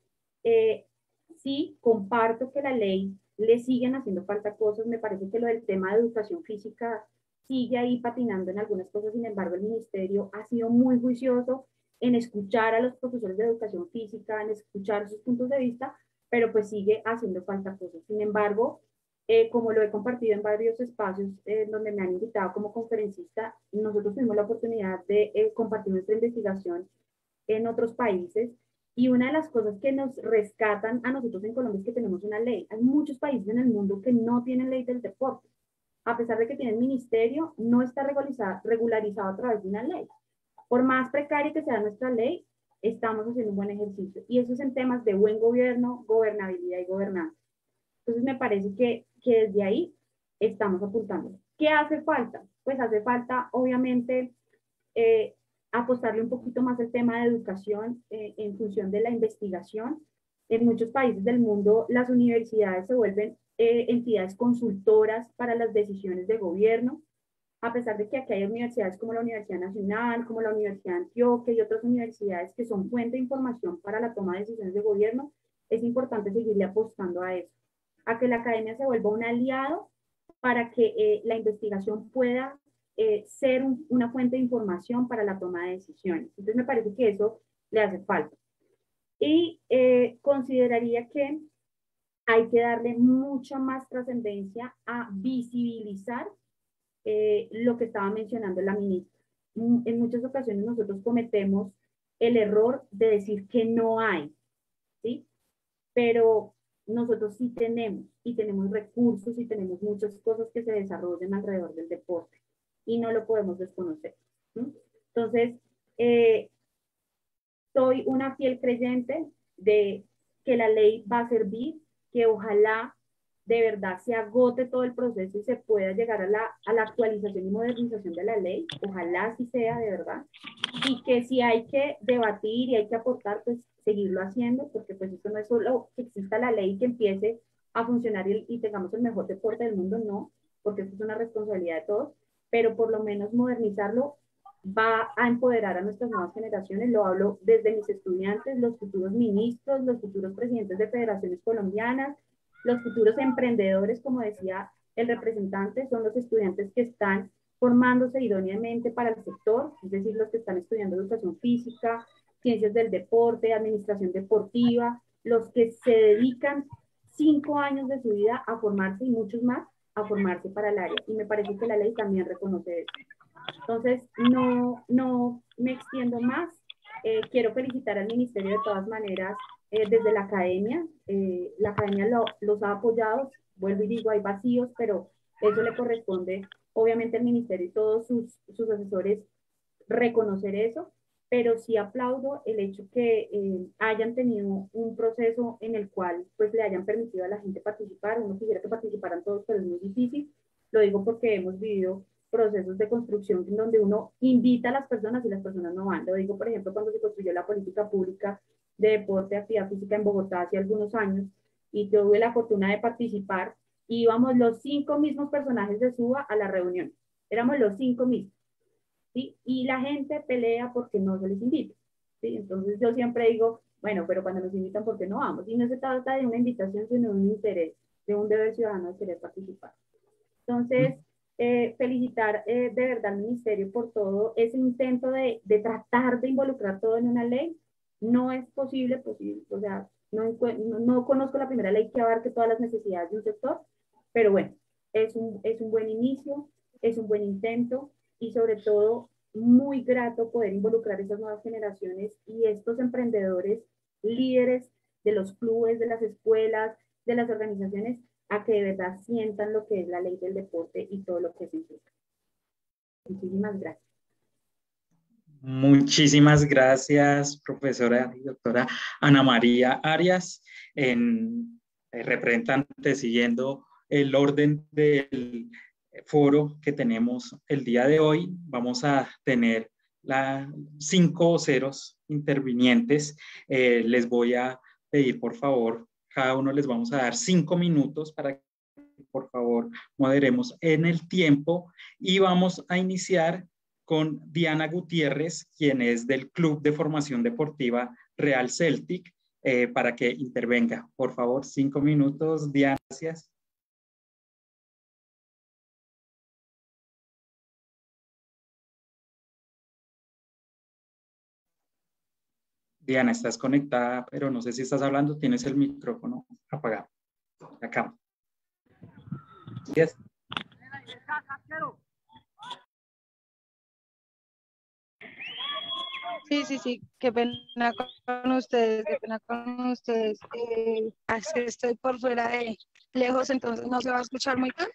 Speaker 6: sí, comparto que la ley le siguen haciendo falta cosas. Me parece que lo del tema de educación física sigue ahí patinando en algunas cosas. Sin embargo, el ministerio ha sido muy juicioso en escuchar a los profesores de educación física, en escuchar sus puntos de vista, pero pues sigue haciendo falta cosas. Sin embargo, como lo he compartido en varios espacios donde me han invitado como conferencista, nosotros tuvimos la oportunidad de compartir nuestra investigación en otros países, y una de las cosas que nos rescatan a nosotros en Colombia es que tenemos una ley. Hay muchos países en el mundo que no tienen ley del deporte. A pesar de que tienen ministerio, no está regularizado a través de una ley. Por más precaria que sea nuestra ley, estamos haciendo un buen ejercicio. Y eso es en temas de buen gobierno, gobernabilidad y gobernanza. Entonces me parece que desde ahí estamos apuntando. ¿Qué hace falta? Pues hace falta, obviamente, apostarle un poquito más al tema de educación en función de la investigación. En muchos países del mundo, las universidades se vuelven entidades consultoras para las decisiones de gobierno. a pesar de que aquí hay universidades como la Universidad Nacional, como la Universidad de Antioquia y otras universidades que son fuente de información para la toma de decisiones de gobierno, es importante seguirle apostando a eso, a que la academia se vuelva un aliado para que la investigación pueda ser una fuente de información para la toma de decisiones. Entonces me parece que eso le hace falta. Y consideraría que hay que darle mucha más trascendencia a visibilizar lo que estaba mencionando la ministra. En muchas ocasiones nosotros cometemos el error de decir que no hay, ¿sí? Pero nosotros sí tenemos, y tenemos recursos y tenemos muchas cosas que se desarrollan alrededor del deporte y no lo podemos desconocer, ¿sí? Entonces, soy una fiel creyente de que la ley va a servir, que ojalá de verdad se agote todo el proceso y se pueda llegar a la actualización y modernización de la ley, ojalá así sea de verdad, y que si hay que debatir y hay que aportar, pues seguirlo haciendo, porque pues esto no es solo que exista la ley que empiece a funcionar y tengamos el mejor deporte del mundo, no, porque esto es una responsabilidad de todos, pero por lo menos modernizarlo va a empoderar a nuestras nuevas generaciones, lo hablo desde mis estudiantes, los futuros ministros, los futuros presidentes de federaciones colombianas, los futuros emprendedores, como decía el representante, son los estudiantes que están formándose idóneamente para el sector, es decir, los que están estudiando educación física, ciencias del deporte, administración deportiva, los que se dedican 5 años de su vida a formarse y muchos más a formarse para el área. Y me parece que la ley también reconoce eso. Entonces, no me extiendo más. Quiero felicitar al ministerio de todas maneras desde la academia. La academia los ha apoyado. Vuelvo y digo, hay vacíos, pero eso le corresponde obviamente al ministerio y todos sus asesores reconocer eso. Pero sí aplaudo el hecho que hayan tenido un proceso en el cual pues le hayan permitido a la gente participar. Uno quisiera que participaran todos, pero es muy difícil. Lo digo porque hemos vivido procesos de construcción en donde uno invita a las personas y las personas no van. Lo digo, por ejemplo, cuando se construyó la política pública de deporte, actividad física en Bogotá hace algunos años, y tuve la fortuna de participar, y íbamos los 5 mismos personajes de SUBA a la reunión. Éramos los 5 mismos, ¿sí? Y la gente pelea porque no se les invita, ¿sí? Entonces yo siempre digo, bueno, pero cuando nos invitan, ¿por qué no vamos? Y no se trata de una invitación, sino de un interés, de un deber ciudadano de querer participar. Entonces, felicitar de verdad al ministerio por todo ese intento de tratar de involucrar todo en una ley. No es posible, o sea, no conozco la primera ley que abarque todas las necesidades de un sector, pero bueno, es un buen inicio, es un buen intento y sobre todo muy grato poder involucrar esas nuevas generaciones y estos emprendedores líderes de los clubes, de las escuelas, de las organizaciones, a que de verdad sientan lo que es la ley del deporte y todo lo que se implica. Muchísimas gracias.
Speaker 7: Muchísimas gracias, profesora y doctora Ana María Arias, representante siguiendo el orden del foro que tenemos el día de hoy. Vamos a tener 5 voceros intervinientes. Les voy a pedir, por favor, cada uno les vamos a dar 5 minutos para que, por favor, moderemos en el tiempo y vamos a iniciar con Diana Gutiérrez, quien es del Club de Formación Deportiva Real Celtic, para que intervenga. Por favor, 5 minutos, Diana, gracias. Diana, estás conectada, pero no sé si estás hablando, tienes el micrófono apagado. Acá. Yes.
Speaker 8: Sí, qué pena con ustedes, qué pena con ustedes. Es que estoy por fuera de lejos, entonces no se va a escuchar muy bien.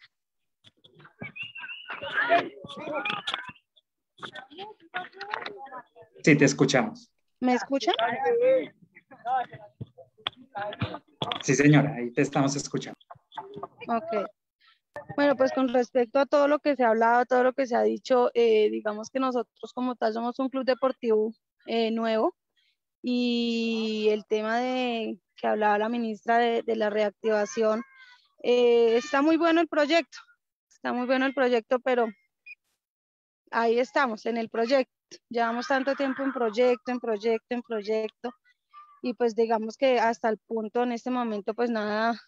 Speaker 7: Sí, te escuchamos.
Speaker 8: ¿Me escuchan?
Speaker 7: Sí, señora, ahí te estamos escuchando.
Speaker 8: Ok. Bueno, pues con respecto a todo lo que se ha hablado, todo lo que se ha dicho, digamos que nosotros como tal somos un club deportivo nuevo y el tema de que hablaba la ministra de la reactivación, está muy bueno el proyecto, pero ahí estamos, en el proyecto. Llevamos tanto tiempo en proyecto, y pues digamos que hasta el punto en este momento pues nada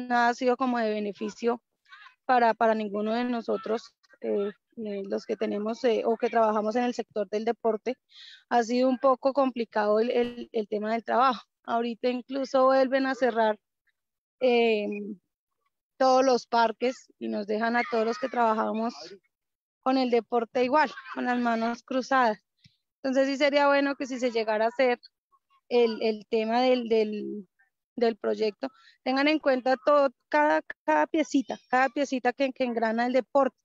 Speaker 8: ha sido como de beneficio para ninguno de nosotros, los que tenemos o que trabajamos en el sector del deporte. Ha sido un poco complicado el tema del trabajo. Ahorita incluso vuelven a cerrar todos los parques y nos dejan a todos los que trabajamos con el deporte igual, con las manos cruzadas. Entonces sí sería bueno que si se llegara a hacer el tema del proyecto, tengan en cuenta todo, cada piecita que engrana el deporte,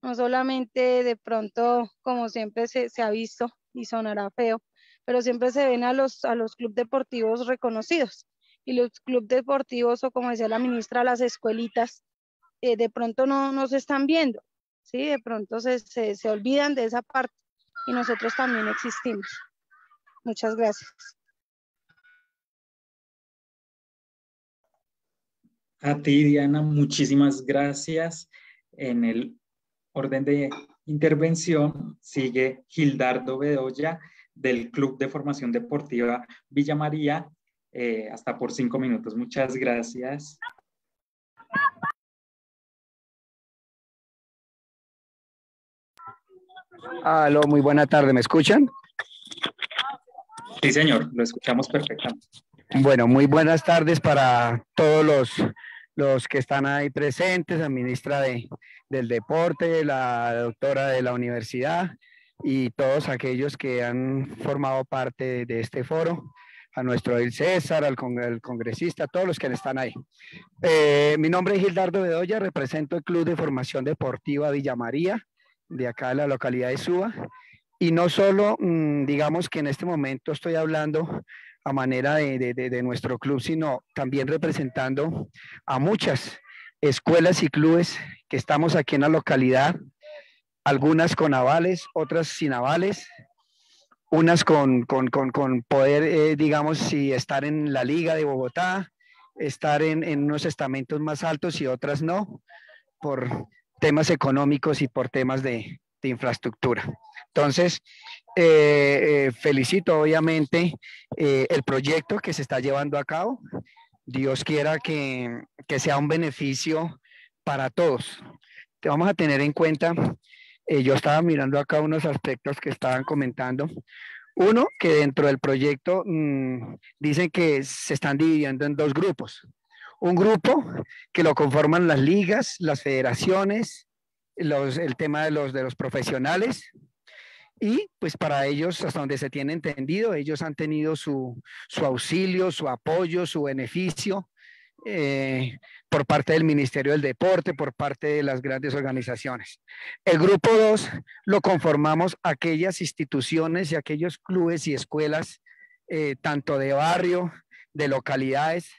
Speaker 8: no solamente de pronto, como siempre se ha visto y sonará feo, pero siempre se ven a los clubes deportivos reconocidos, y los clubes deportivos, o como decía la ministra, las escuelitas, de pronto no se están viendo, ¿sí? De pronto se olvidan de esa parte, y nosotros también existimos. Muchas gracias.
Speaker 7: A ti, Diana, muchísimas gracias. En el orden de intervención sigue Gildardo Bedoya del Club de Formación Deportiva Villa María, hasta por 5 minutos. Muchas gracias.
Speaker 9: Aló, muy buena tarde, ¿me escuchan?
Speaker 7: Sí, señor, lo escuchamos perfectamente.
Speaker 9: Bueno, muy buenas tardes para todos los que están ahí presentes, la ministra del Deporte, la doctora de la universidad y todos aquellos que han formado parte de este foro, a nuestro Edil César, al congresista, todos los que están ahí. Mi nombre es Gildardo Bedoya, represento el Club de Formación Deportiva Villa María, de acá de la localidad de Suba, y no solo, digamos que en este momento estoy hablando a manera de nuestro club, sino también representando a muchas escuelas y clubes que estamos aquí en la localidad, algunas con avales, otras sin avales, unas con poder, digamos, si estar en la Liga de Bogotá, estar en unos estamentos más altos y otras no, por temas económicos y por temas de infraestructura. Entonces, felicito obviamente el proyecto que se está llevando a cabo. Dios quiera que sea un beneficio para todos. Te vamos a tener en cuenta, yo estaba mirando acá unos aspectos que estaban comentando. Uno, que dentro del proyecto dicen que se están dividiendo en 2 grupos. Un grupo que lo conforman las ligas, las federaciones, el tema de los profesionales, y pues para ellos, hasta donde se tiene entendido, ellos han tenido su auxilio, su apoyo, su beneficio por parte del Ministerio del Deporte, por parte de las grandes organizaciones. El grupo 2 lo conformamos aquellas instituciones y aquellos clubes y escuelas, tanto de barrio, de localidades,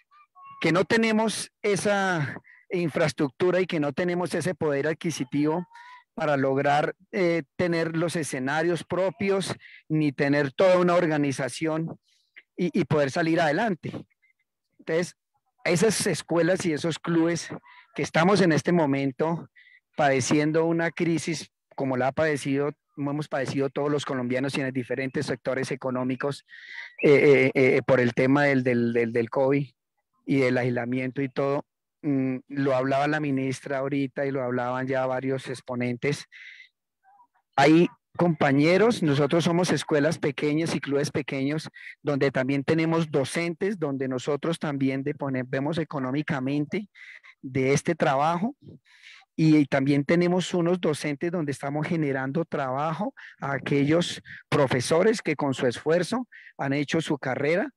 Speaker 9: que no tenemos esa infraestructura y que no tenemos ese poder adquisitivo para lograr tener los escenarios propios, ni tener toda una organización y poder salir adelante. Entonces, esas escuelas y esos clubes que estamos en este momento padeciendo una crisis como la hemos padecido todos los colombianos y en diferentes sectores económicos por el tema del COVID y del aislamiento y todo, lo hablaba la ministra ahorita y lo hablaban ya varios exponentes. Hay compañeros, nosotros somos escuelas pequeñas y clubes pequeños donde también tenemos docentes, donde nosotros también vemos económicamente de este trabajo, y también tenemos unos docentes donde estamos generando trabajo a aquellos profesores que con su esfuerzo han hecho su carrera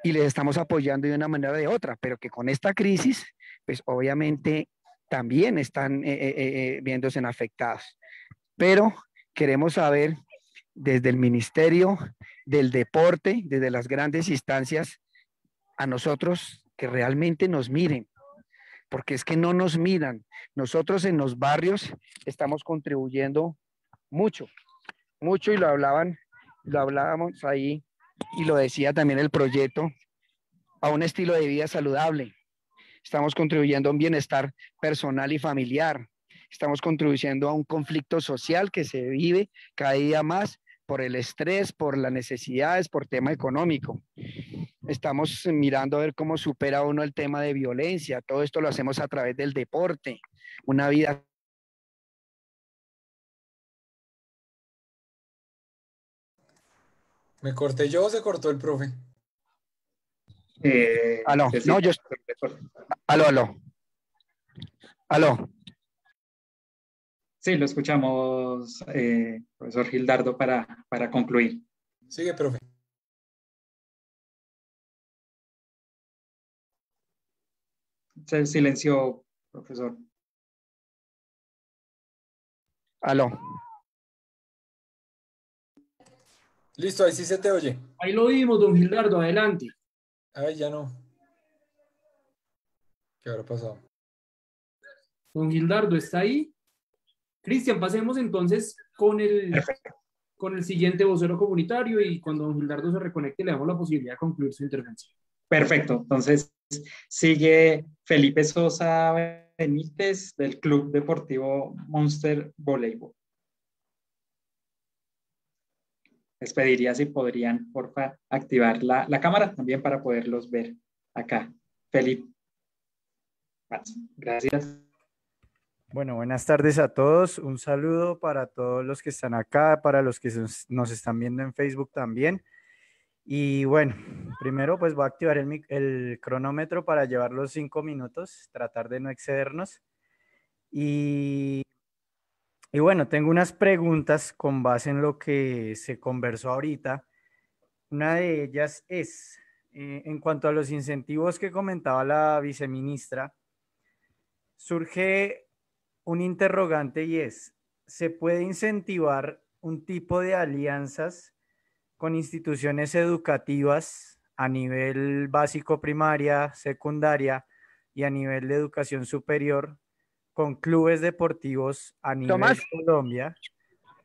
Speaker 9: y les estamos apoyando de una manera o de otra, pero que con esta crisis, pues obviamente también están viéndose afectados. Pero queremos saber desde el Ministerio del Deporte, desde las grandes instancias, a nosotros que realmente nos miren, porque es que no nos miran. Nosotros en los barrios estamos contribuyendo mucho, y lo hablábamos ahí, y lo decía también el proyecto, a un estilo de vida saludable. Estamos contribuyendo a un bienestar personal y familiar. estamos contribuyendo a un conflicto social que se vive cada día más por el estrés, por las necesidades, por tema económico. Estamos mirando a ver cómo supera uno el tema de violencia. Todo esto lo hacemos a través del deporte, una vida.
Speaker 3: ¿Me corté yo o se cortó el profe?
Speaker 9: Aló,
Speaker 7: Sí,
Speaker 9: no, yo... Aló.
Speaker 7: Sí, lo escuchamos, profesor Gildardo, para concluir.
Speaker 3: Sigue, profe.
Speaker 7: Se silenció, profesor.
Speaker 9: Aló.
Speaker 3: Listo, ahí sí se te oye.
Speaker 1: Ahí lo vimos, don Gildardo, adelante.
Speaker 3: Ay, ya no. ¿Qué habrá pasado?
Speaker 1: Don Gildardo, ¿está ahí? Cristian, pasemos entonces con el siguiente vocero comunitario y cuando don Gildardo se reconecte le damos la posibilidad de concluir su intervención.
Speaker 7: Perfecto, entonces sigue Felipe Sosa Benítez del Club Deportivo Monster Voleibol. Les pediría si podrían, porfa, activar la cámara también para poderlos ver acá. Felipe. Gracias.
Speaker 10: Bueno, buenas tardes a todos. Un saludo para todos los que están acá, para los que nos están viendo en Facebook también. Y bueno, primero pues voy a activar el cronómetro para llevar los 5 minutos, tratar de no excedernos. Y bueno, tengo unas preguntas con base en lo que se conversó ahorita. Una de ellas es, en cuanto a los incentivos que comentaba la viceministra, surge un interrogante y es, ¿se puede incentivar un tipo de alianzas con instituciones educativas a nivel básico, primaria, secundaria y a nivel de educación superior con clubes deportivos a nivel Colombia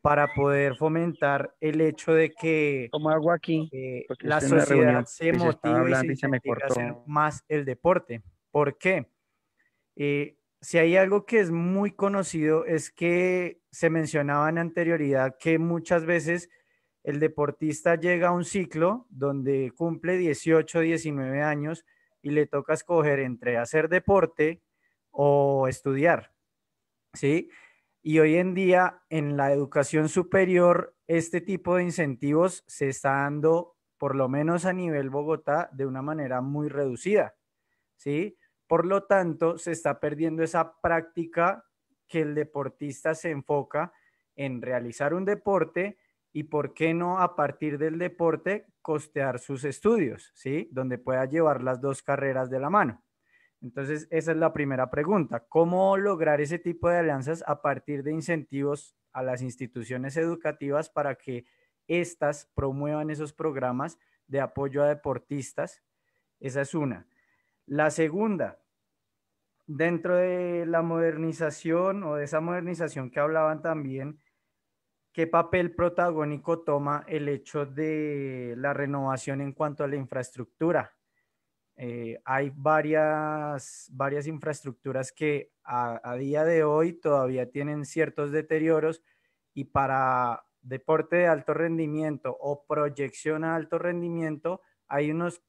Speaker 10: para poder fomentar el hecho de que
Speaker 9: Tomo agua aquí,
Speaker 10: la
Speaker 9: estoy en una
Speaker 10: sociedad
Speaker 9: reunión
Speaker 10: se
Speaker 9: y se estaba
Speaker 10: motive y se
Speaker 9: hablando y se me
Speaker 10: incentive a hacer
Speaker 9: cortó.
Speaker 10: más el deporte? ¿Por qué? Si hay algo que es muy conocido es que se mencionaba en anterioridad que muchas veces el deportista llega a un ciclo donde cumple 18, 19 años y le toca escoger entre hacer deporte o estudiar, ¿sí? Y hoy en día en la educación superior este tipo de incentivos se está dando, por lo menos a nivel Bogotá, de una manera muy reducida, ¿sí? Por lo tanto, se está perdiendo esa práctica que el deportista se enfoca en realizar un deporte y por qué no a partir del deporte costear sus estudios, ¿sí? Donde pueda llevar las dos carreras de la mano. Entonces, esa es la primera pregunta. ¿Cómo lograr ese tipo de alianzas a partir de incentivos a las instituciones educativas para que éstas promuevan esos programas de apoyo a deportistas? Esa es una. La segunda, dentro de la modernización o de esa modernización que hablaban también, ¿qué papel protagónico toma el hecho de la renovación en cuanto a la infraestructura? Hay varias infraestructuras que a día de hoy todavía tienen ciertos deterioros y para deporte de alto rendimiento o proyección a alto rendimiento hay unos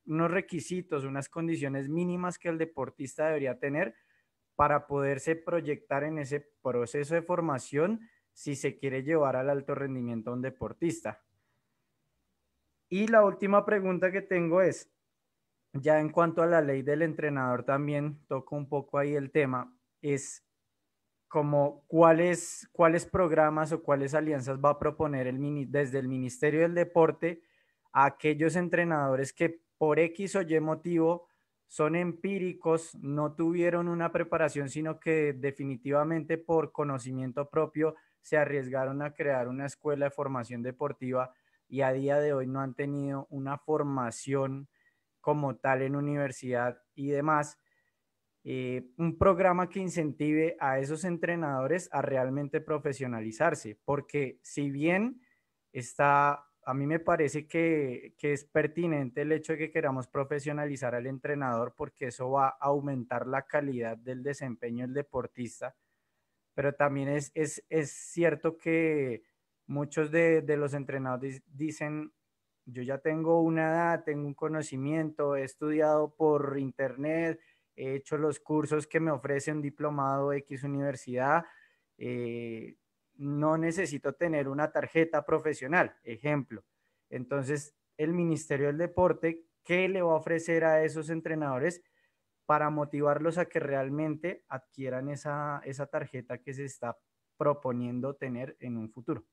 Speaker 10: requisitos, unas condiciones mínimas que el deportista debería tener para poderse proyectar en ese proceso de formación si se quiere llevar al alto rendimiento a un deportista. Y la última pregunta que tengo es, ya en cuanto a la ley del entrenador también toco un poco ahí el tema, es como cuáles programas o cuáles alianzas va a proponer desde el Ministerio del Deporte a aquellos entrenadores que por X o Y motivo son empíricos, no tuvieron una preparación, sino que definitivamente por conocimiento propio se arriesgaron a crear una escuela de formación deportiva y a día de hoy no han tenido una formación como tal en universidad y demás. Un programa que incentive a esos entrenadores a realmente profesionalizarse, porque si bien a mí me parece que es pertinente el hecho de que queramos profesionalizar al entrenador porque eso va a aumentar la calidad del desempeño del deportista, pero también es cierto que muchos de los entrenadores dicen, yo ya tengo una edad, tengo un conocimiento, he estudiado por internet, he hecho los cursos que me ofrece un diplomado X universidad, no necesito tener una tarjeta profesional, ejemplo. Entonces, el Ministerio del Deporte, ¿qué le va a ofrecer a esos entrenadores para motivarlos a que realmente adquieran esa tarjeta que se está proponiendo tener en un futuro?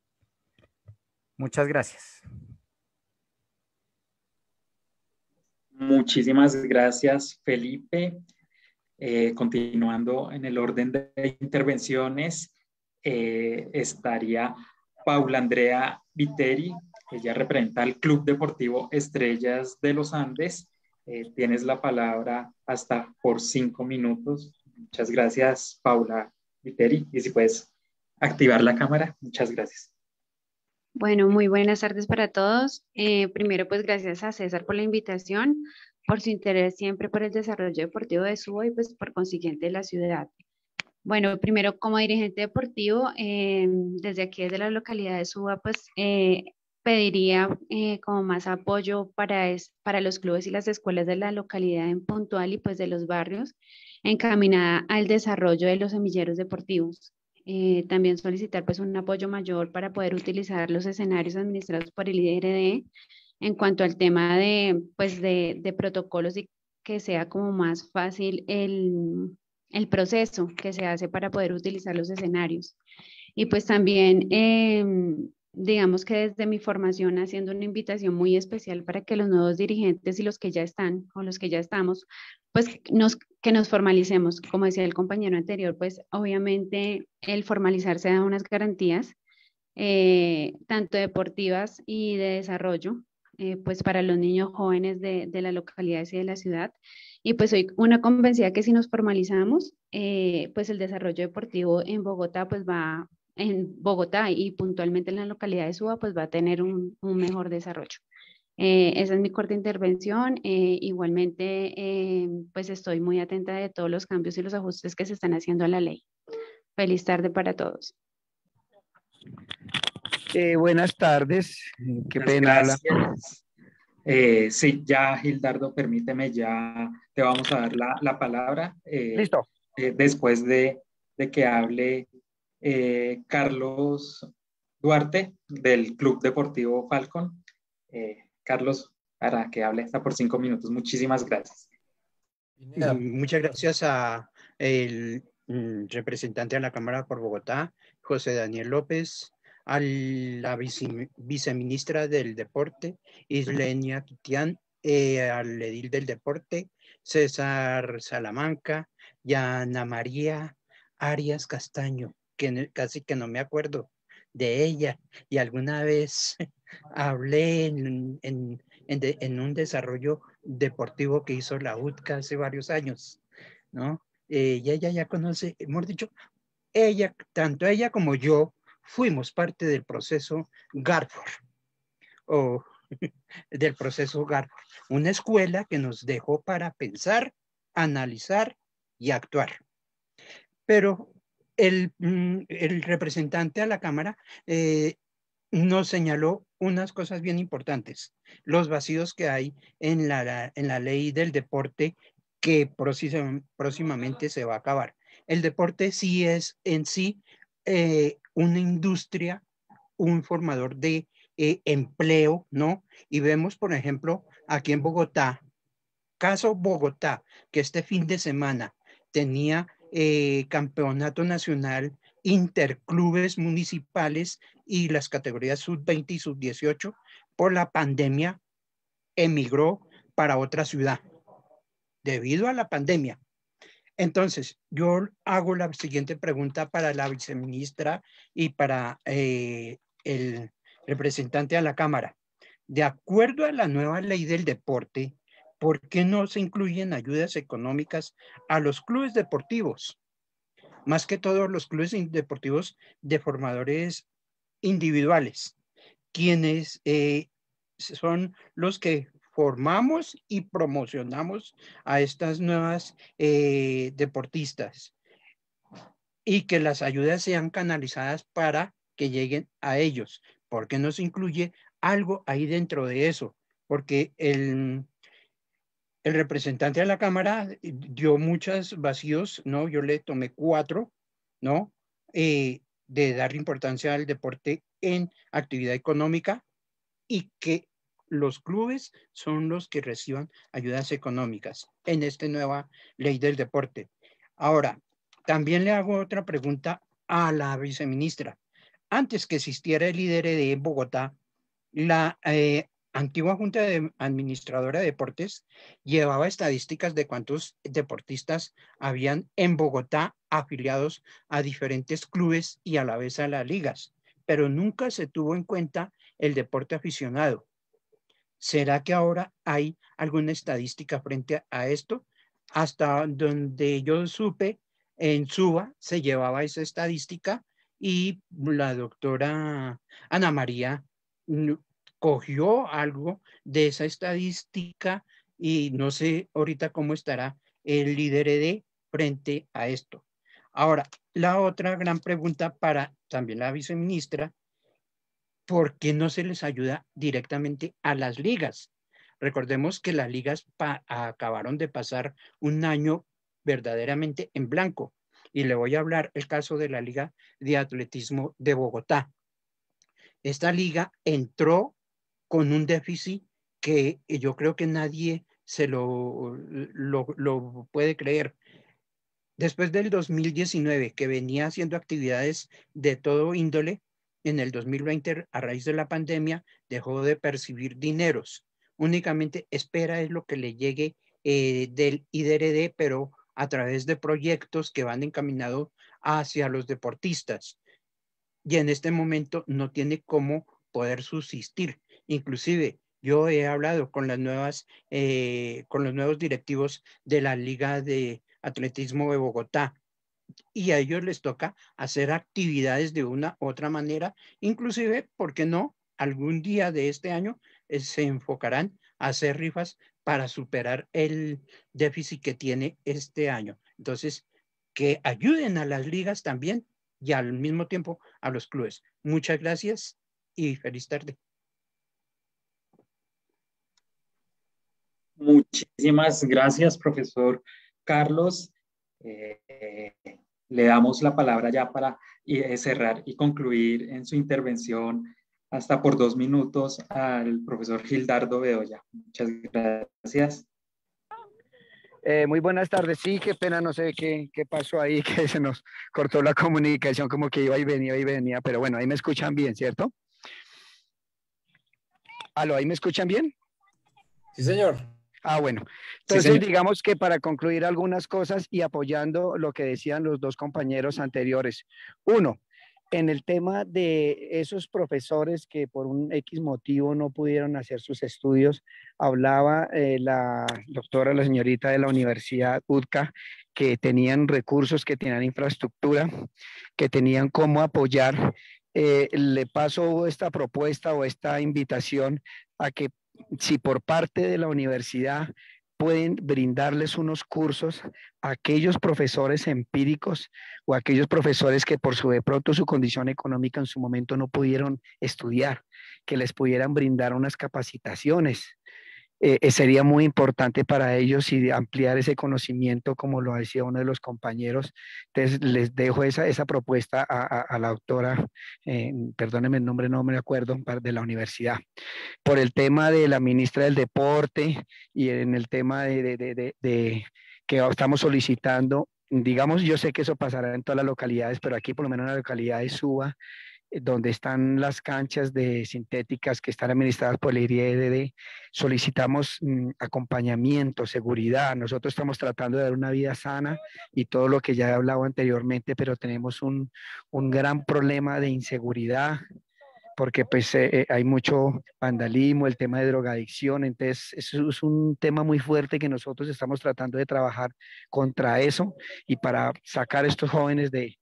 Speaker 10: Muchas gracias.
Speaker 7: Muchísimas gracias, Felipe. Continuando en el orden de intervenciones, estaría Paula Andrea Viteri. Ella representa al Club Deportivo Estrellas de los Andes. Tienes la palabra hasta por 5 minutos. Muchas gracias, Paula Viteri. Y si puedes activar la cámara, muchas gracias.
Speaker 11: Bueno, muy buenas tardes para todos. Primero, pues gracias a César por la invitación, por su interés siempre por el desarrollo deportivo de Suba y pues por consiguiente de la ciudad. Bueno, primero como dirigente deportivo, desde aquí, desde la localidad de Suba, pues pediría como más apoyo para los clubes y las escuelas de la localidad en puntual y pues de los barrios, encaminada al desarrollo de los semilleros deportivos. También solicitar pues un apoyo mayor para poder utilizar los escenarios administrados por el IDRD en cuanto al tema de protocolos y que sea como más fácil el proceso que se hace para poder utilizar los escenarios. Y pues también, digamos que desde mi formación haciendo una invitación muy especial para que los nuevos dirigentes y los que ya están o los que ya estamos, pues que nos formalicemos. Como decía el compañero anterior, pues obviamente el formalizarse da unas garantías, tanto deportivas y de desarrollo, pues para los niños jóvenes de las localidades y de la ciudad. Y pues soy una convencida que si nos formalizamos, pues el desarrollo deportivo en Bogotá, pues va, en Bogotá y puntualmente en la localidad de Suba, pues va a tener un mejor desarrollo. Esa es mi corta intervención. Igualmente, pues estoy muy atenta de todos los cambios y los ajustes que se están haciendo a la ley. Feliz tarde para todos.
Speaker 9: Buenas tardes. Qué
Speaker 7: Muchas
Speaker 9: pena hablar.
Speaker 7: gracias. Sí, ya, Gildardo, permíteme, ya te vamos a dar la palabra.
Speaker 9: Listo.
Speaker 7: Después de que hable Carlos Duarte del Club Deportivo Falcon. Carlos, para que hable hasta por 5 minutos. Muchísimas gracias.
Speaker 4: Muchas gracias a el representante de la Cámara por Bogotá, José Daniel López, a la viceministra del Deporte, Islenia Kitian, al edil del Deporte, César Salamanca, y a Ana María Arias Castaño, que casi que no me acuerdo de ella, y alguna vez hablé en un desarrollo deportivo que hizo la UTCA hace varios años, ¿no? Y ella ya conoce, hemos dicho, tanto ella como yo, fuimos parte del proceso Garford, o del proceso Garford, una escuela que nos dejó para pensar, analizar y actuar. Pero el representante a la Cámara nos señaló unas cosas bien importantes, los vacíos que hay en la ley del deporte que próximamente se va a acabar. El deporte sí es en sí una industria, un formador de empleo, ¿no? Y vemos, por ejemplo, aquí en Bogotá, caso Bogotá, que este fin de semana tenía campeonato nacional, interclubes municipales y las categorías sub-20 y sub-18, por la pandemia emigró para otra ciudad, debido a la pandemia. Entonces, yo hago la siguiente pregunta para la viceministra y para el representante a la Cámara. De acuerdo a la nueva ley del deporte, ¿por qué no se incluyen ayudas económicas a los clubes deportivos? Más que todos los clubes deportivos de formadores individuales, quienes son los que formamos y promocionamos a estas nuevas deportistas. y que las ayudas sean canalizadas para que lleguen a ellos. ¿Por qué no se incluye algo ahí dentro de eso? Porque el representante de la Cámara dio muchos vacíos, ¿no? Yo le tomé 4, ¿no? De darle importancia al deporte en actividad económica y que los clubes son los que reciban ayudas económicas en esta nueva ley del deporte. Ahora, también le hago otra pregunta a la viceministra. Antes que existiera el IDRD en Bogotá, la antigua Junta Administradora de Deportes llevaba estadísticas de cuántos deportistas habían en Bogotá afiliados a diferentes clubes y a la vez a las ligas, pero nunca se tuvo en cuenta el deporte aficionado. ¿Será que ahora hay alguna estadística frente a esto? Hasta donde yo supe, en Suba se llevaba esa estadística y la doctora Ana María cogió algo de esa estadística y no sé ahorita cómo estará el IDRD frente a esto. Ahora, la otra gran pregunta para también la viceministra, ¿por qué no se les ayuda directamente a las ligas? Recordemos que las ligas acabaron de pasar un año verdaderamente en blanco. Y le voy a hablar el caso de la Liga de Atletismo de Bogotá. Esta liga entró con un déficit que yo creo que nadie se lo puede creer. Después del 2019, que venía haciendo actividades de todo índole, en el 2020, a raíz de la pandemia, dejó de percibir dineros. Únicamente espera es lo que le llegue del IDRD, pero a través de proyectos que van encaminados hacia los deportistas. Y en este momento no tiene cómo poder subsistir. Inclusive, yo he hablado con las nuevas, con los nuevos directivos de la Liga de Atletismo de Bogotá, y a ellos les toca hacer actividades de una u otra manera, inclusive, ¿por qué no? Algún día de este año se enfocarán a hacer rifas para superar el déficit que tiene este año. Entonces, que ayuden a las ligas también y al mismo tiempo a los clubes. Muchas gracias y feliz tarde.
Speaker 7: Muchísimas gracias, profesor Carlos. Le damos la palabra ya para cerrar y concluir en su intervención hasta por 2 minutos al profesor Gildardo Bedoya. Muchas gracias.
Speaker 9: Muy buenas tardes. Sí, qué pena, no sé qué pasó ahí, que se nos cortó la comunicación, como que iba y venía, pero bueno, ahí me escuchan bien, ¿cierto? ¿Aló, ahí me escuchan bien?
Speaker 3: Sí, señor.
Speaker 9: Ah, bueno. Entonces,
Speaker 3: Sí,
Speaker 9: digamos que para concluir algunas cosas y apoyando lo que decían los dos compañeros anteriores. Uno, en el tema de esos profesores que por un X motivo no pudieron hacer sus estudios, hablaba la doctora, la señorita de la Universidad UTCA, que tenían recursos, que tenían infraestructura, que tenían cómo apoyar. Le paso esta propuesta o esta invitación a que si por parte de la universidad pueden brindarles unos cursos a aquellos profesores empíricos o a aquellos profesores que por de pronto su condición económica en su momento no pudieron estudiar, que les pudieran brindar unas capacitaciones. Sería muy importante para ellos y ampliar ese conocimiento, como lo decía uno de los compañeros. Entonces, les dejo esa propuesta a la doctora, perdónenme el nombre, no me acuerdo, de la universidad. Por el tema de la ministra del Deporte y en el tema de que estamos solicitando, digamos, yo sé que eso pasará en todas las localidades, pero aquí por lo menos en la localidad de Suba, donde están las canchas de sintéticas que están administradas por el IRD, solicitamos acompañamiento, seguridad. Nosotros estamos tratando de dar una vida sana y todo lo que ya he hablado anteriormente, pero tenemos un gran problema de inseguridad, porque pues hay mucho vandalismo, el tema de drogadicción, entonces eso es un tema muy fuerte que nosotros estamos tratando de trabajar contra eso y para sacar a estos jóvenes de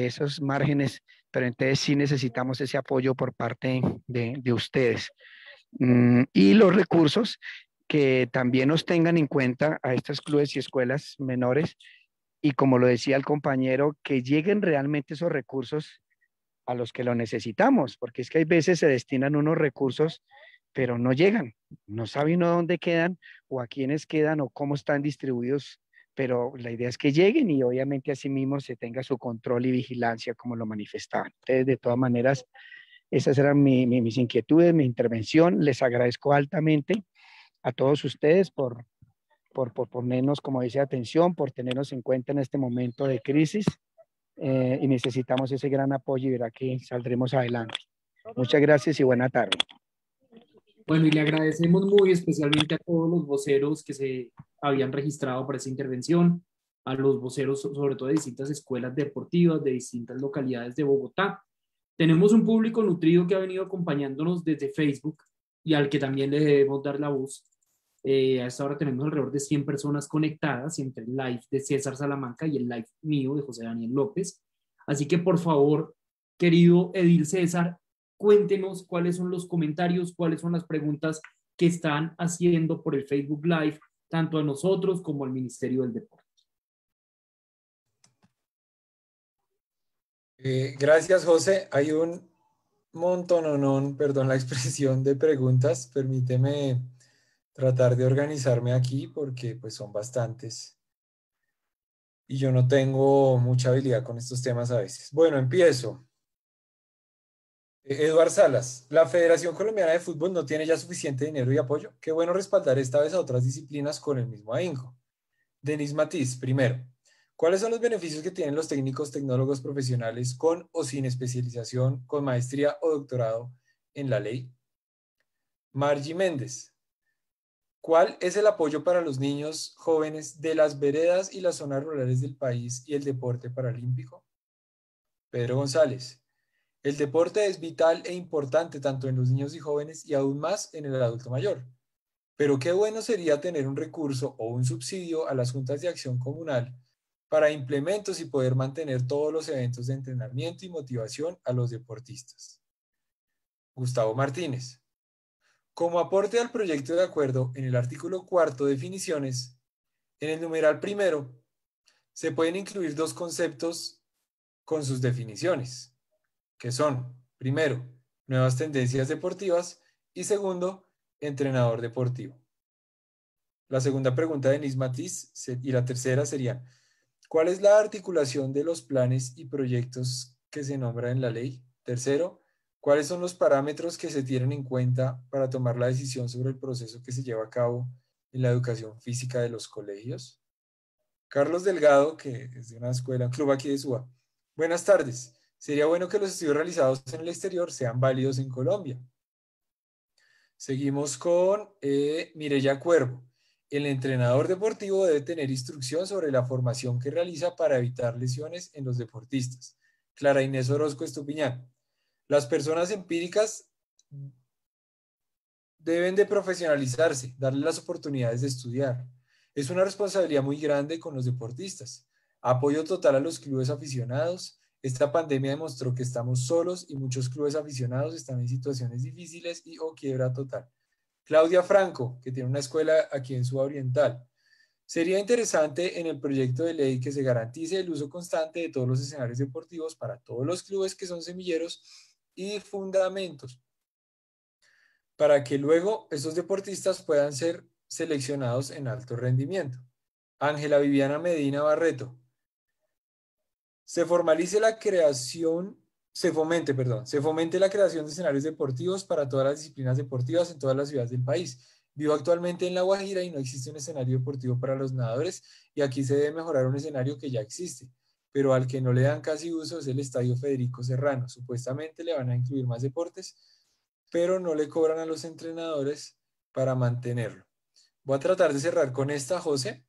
Speaker 9: esos márgenes, pero entonces sí necesitamos ese apoyo por parte de ustedes. Y los recursos que también nos tengan en cuenta a estos clubes y escuelas menores y como lo decía el compañero, que lleguen realmente esos recursos a los que lo necesitamos, porque es que hay veces se destinan unos recursos, pero no llegan, no sabe uno dónde quedan o a quiénes quedan o cómo están distribuidos, pero la idea es que lleguen y obviamente así mismo se tenga su control y vigilancia como lo manifestaban. Entonces, de todas maneras, esas eran mis inquietudes, mi intervención. Les agradezco altamente a todos ustedes por ponernos, como dice, atención, por tenernos en cuenta en este momento de crisis y necesitamos ese gran apoyo y verá que saldremos adelante. Muchas gracias y buena tarde.
Speaker 1: Bueno, y le agradecemos muy especialmente a todos los voceros que se habían registrado para esta intervención, a los voceros sobre todo de distintas escuelas deportivas, de distintas localidades de Bogotá. Tenemos un público nutrido que ha venido acompañándonos desde Facebook y al que también le debemos dar la voz. A esta hora tenemos alrededor de 100 personas conectadas entre el live de César Salamanca y el live mío de José Daniel López. Así que por favor, querido Edil César, cuéntenos cuáles son los comentarios, cuáles son las preguntas que están haciendo por el Facebook Live, tanto a nosotros como al Ministerio del Deporte.
Speaker 3: Gracias, José. Hay un montón, perdón la expresión, de preguntas. Permíteme tratar de organizarme aquí porque pues son bastantes y yo no tengo mucha habilidad con estos temas a veces. Bueno, empiezo. Eduard Salas, la Federación Colombiana de Fútbol no tiene ya suficiente dinero y apoyo. Qué bueno respaldar esta vez a otras disciplinas con el mismo ahínco. Denis Matiz, primero, ¿cuáles son los beneficios que tienen los técnicos tecnólogos profesionales con o sin especialización, con maestría o doctorado en la ley? Margie Méndez, ¿cuál es el apoyo para los niños jóvenes de las veredas y las zonas rurales del país y el deporte paralímpico? Pedro González, el deporte es vital e importante tanto en los niños y jóvenes y aún más en el adulto mayor. Pero qué bueno sería tener un recurso o un subsidio a las juntas de acción comunal para implementos y poder mantener todos los eventos de entrenamiento y motivación a los deportistas. Gustavo Martínez, como aporte al proyecto de acuerdo en el artículo 4, definiciones, en el numeral primero se pueden incluir dos conceptos con sus definiciones, que son, primero, nuevas tendencias deportivas y segundo, entrenador deportivo. La segunda pregunta de Denis Matiz y la tercera sería, ¿cuál es la articulación de los planes y proyectos que se nombran en la ley? Tercero, ¿cuáles son los parámetros que se tienen en cuenta para tomar la decisión sobre el proceso que se lleva a cabo en la educación física de los colegios? Carlos Delgado, que es de una escuela, un club aquí de Suba. Buenas tardes. Sería bueno que los estudios realizados en el exterior sean válidos en Colombia. Seguimos con Mireya Cuervo. El entrenador deportivo debe tener instrucción sobre la formación que realiza para evitar lesiones en los deportistas. Clara Inés Orozco Estupiñán. Las personas empíricas deben de profesionalizarse, darle las oportunidades de estudiar. Es una responsabilidad muy grande con los deportistas. Apoyo total a los clubes aficionados. Esta pandemia demostró que estamos solos y muchos clubes aficionados están en situaciones difíciles y o quiebra total. Claudia Franco, que tiene una escuela aquí en Suba Oriental. Sería interesante en el proyecto de ley que se garantice el uso constante de todos los escenarios deportivos para todos los clubes que son semilleros y fundamentos, para que luego esos deportistas puedan ser seleccionados en alto rendimiento. Ángela Viviana Medina Barreto. Se fomente la creación de escenarios deportivos para todas las disciplinas deportivas en todas las ciudades del país. Vivo actualmente en La Guajira y no existe un escenario deportivo para los nadadores y aquí se debe mejorar un escenario que ya existe, pero al que no le dan casi uso es el Estadio Federico Serrano. Supuestamente le van a incluir más deportes, pero no le cobran a los entrenadores para mantenerlo. Voy a tratar de cerrar con esta, José,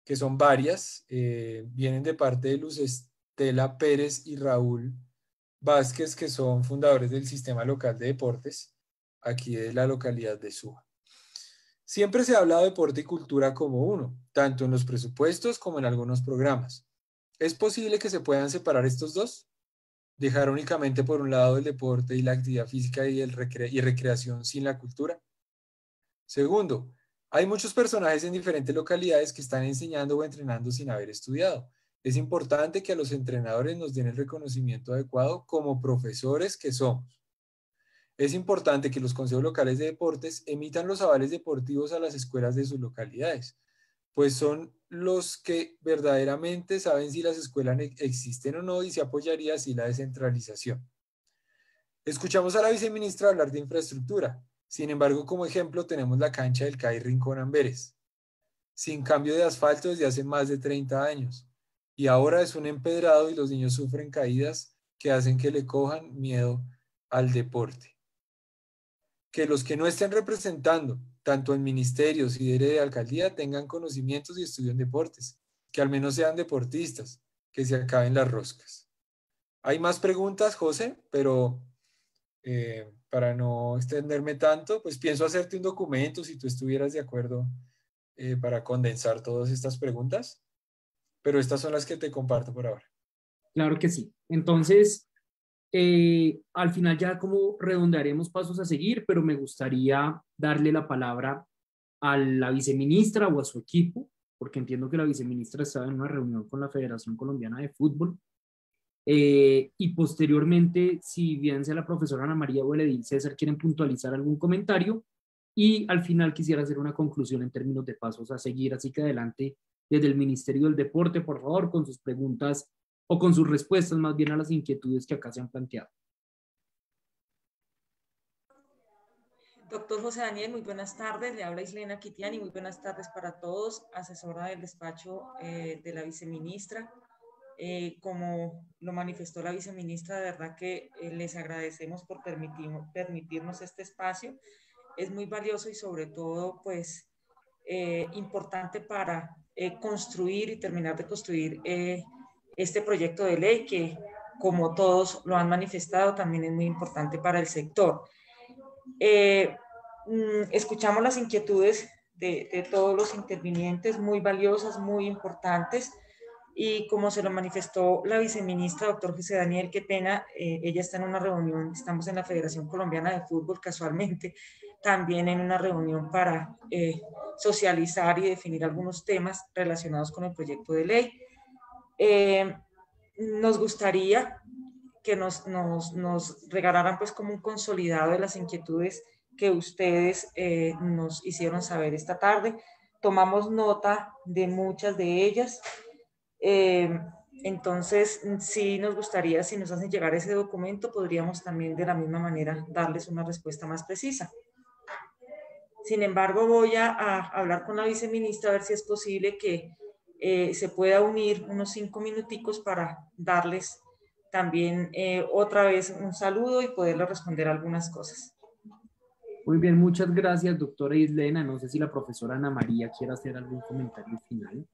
Speaker 3: que son varias, vienen de parte de Luz Estela Pérez y Raúl Vázquez, que son fundadores del Sistema Local de Deportes, aquí de la localidad de Suba. Siempre se ha hablado de deporte y cultura como uno, tanto en los presupuestos como en algunos programas. ¿Es posible que se puedan separar estos dos? ¿Dejar únicamente por un lado el deporte y la actividad física y recreación sin la cultura? Segundo, hay muchos personajes en diferentes localidades que están enseñando o entrenando sin haber estudiado. Es importante que a los entrenadores nos den el reconocimiento adecuado como profesores que somos. Es importante que los consejos locales de deportes emitan los avales deportivos a las escuelas de sus localidades, pues son los que verdaderamente saben si las escuelas existen o no y se apoyaría así la descentralización. Escuchamos a la viceministra hablar de infraestructura. Sin embargo, como ejemplo, tenemos la cancha del CAI Rincón Amberes, sin cambio de asfalto desde hace más de 30 años. Y ahora es un empedrado y los niños sufren caídas que hacen que le cojan miedo al deporte. Que los que no estén representando, tanto en ministerios y de alcaldía, tengan conocimientos y estudien deportes, que al menos sean deportistas, que se acaben las roscas. Hay más preguntas, José, pero para no extenderme tanto, pues pienso hacerte un documento, si tú estuvieras de acuerdo, para condensar todas estas preguntas, pero estas son las que te comparto por ahora.
Speaker 1: Claro que sí. Entonces, al final ya como redondearemos pasos a seguir, pero me gustaría darle la palabra a la viceministra o a su equipo, porque entiendo que la viceministra estaba en una reunión con la Federación Colombiana de Fútbol, y posteriormente, si bien sea la profesora Ana María o el edil César quieren puntualizar algún comentario, y al final quisiera hacer una conclusión en términos de pasos a seguir, así que adelante desde el Ministerio del Deporte, por favor, con sus preguntas o con sus respuestas más bien a las inquietudes que acá se han planteado.
Speaker 12: Doctor José Daniel, muy buenas tardes. Le habla Islena Quitiani, muy buenas tardes para todos. Asesora del despacho de la viceministra. Como lo manifestó la viceministra, de verdad que les agradecemos por permitirnos este espacio. Es muy valioso y sobre todo, pues, importante para construir y terminar de construir este proyecto de ley que, como todos lo han manifestado, también es muy importante para el sector. Escuchamos las inquietudes de todos los intervinientes, muy valiosas, muy importantes, y como se lo manifestó la viceministra, doctor José Daniel, qué pena, ella está en una reunión, estamos en la Federación Colombiana de Fútbol casualmente, también en una reunión para socializar y definir algunos temas relacionados con el proyecto de ley. Nos gustaría que nos regalaran pues como un consolidado de las inquietudes que ustedes nos hicieron saber esta tarde. Tomamos nota de muchas de ellas. Entonces, sí nos gustaría, si nos hacen llegar ese documento, podríamos también de la misma manera darles una respuesta más precisa. Sin embargo, voy a hablar con la viceministra a ver si es posible que se pueda unir unos 5 minuticos para darles también otra vez un saludo y poderle responder algunas cosas.
Speaker 1: Muy bien, muchas gracias, doctora Islena. No sé si la profesora Ana María quiere hacer algún comentario final.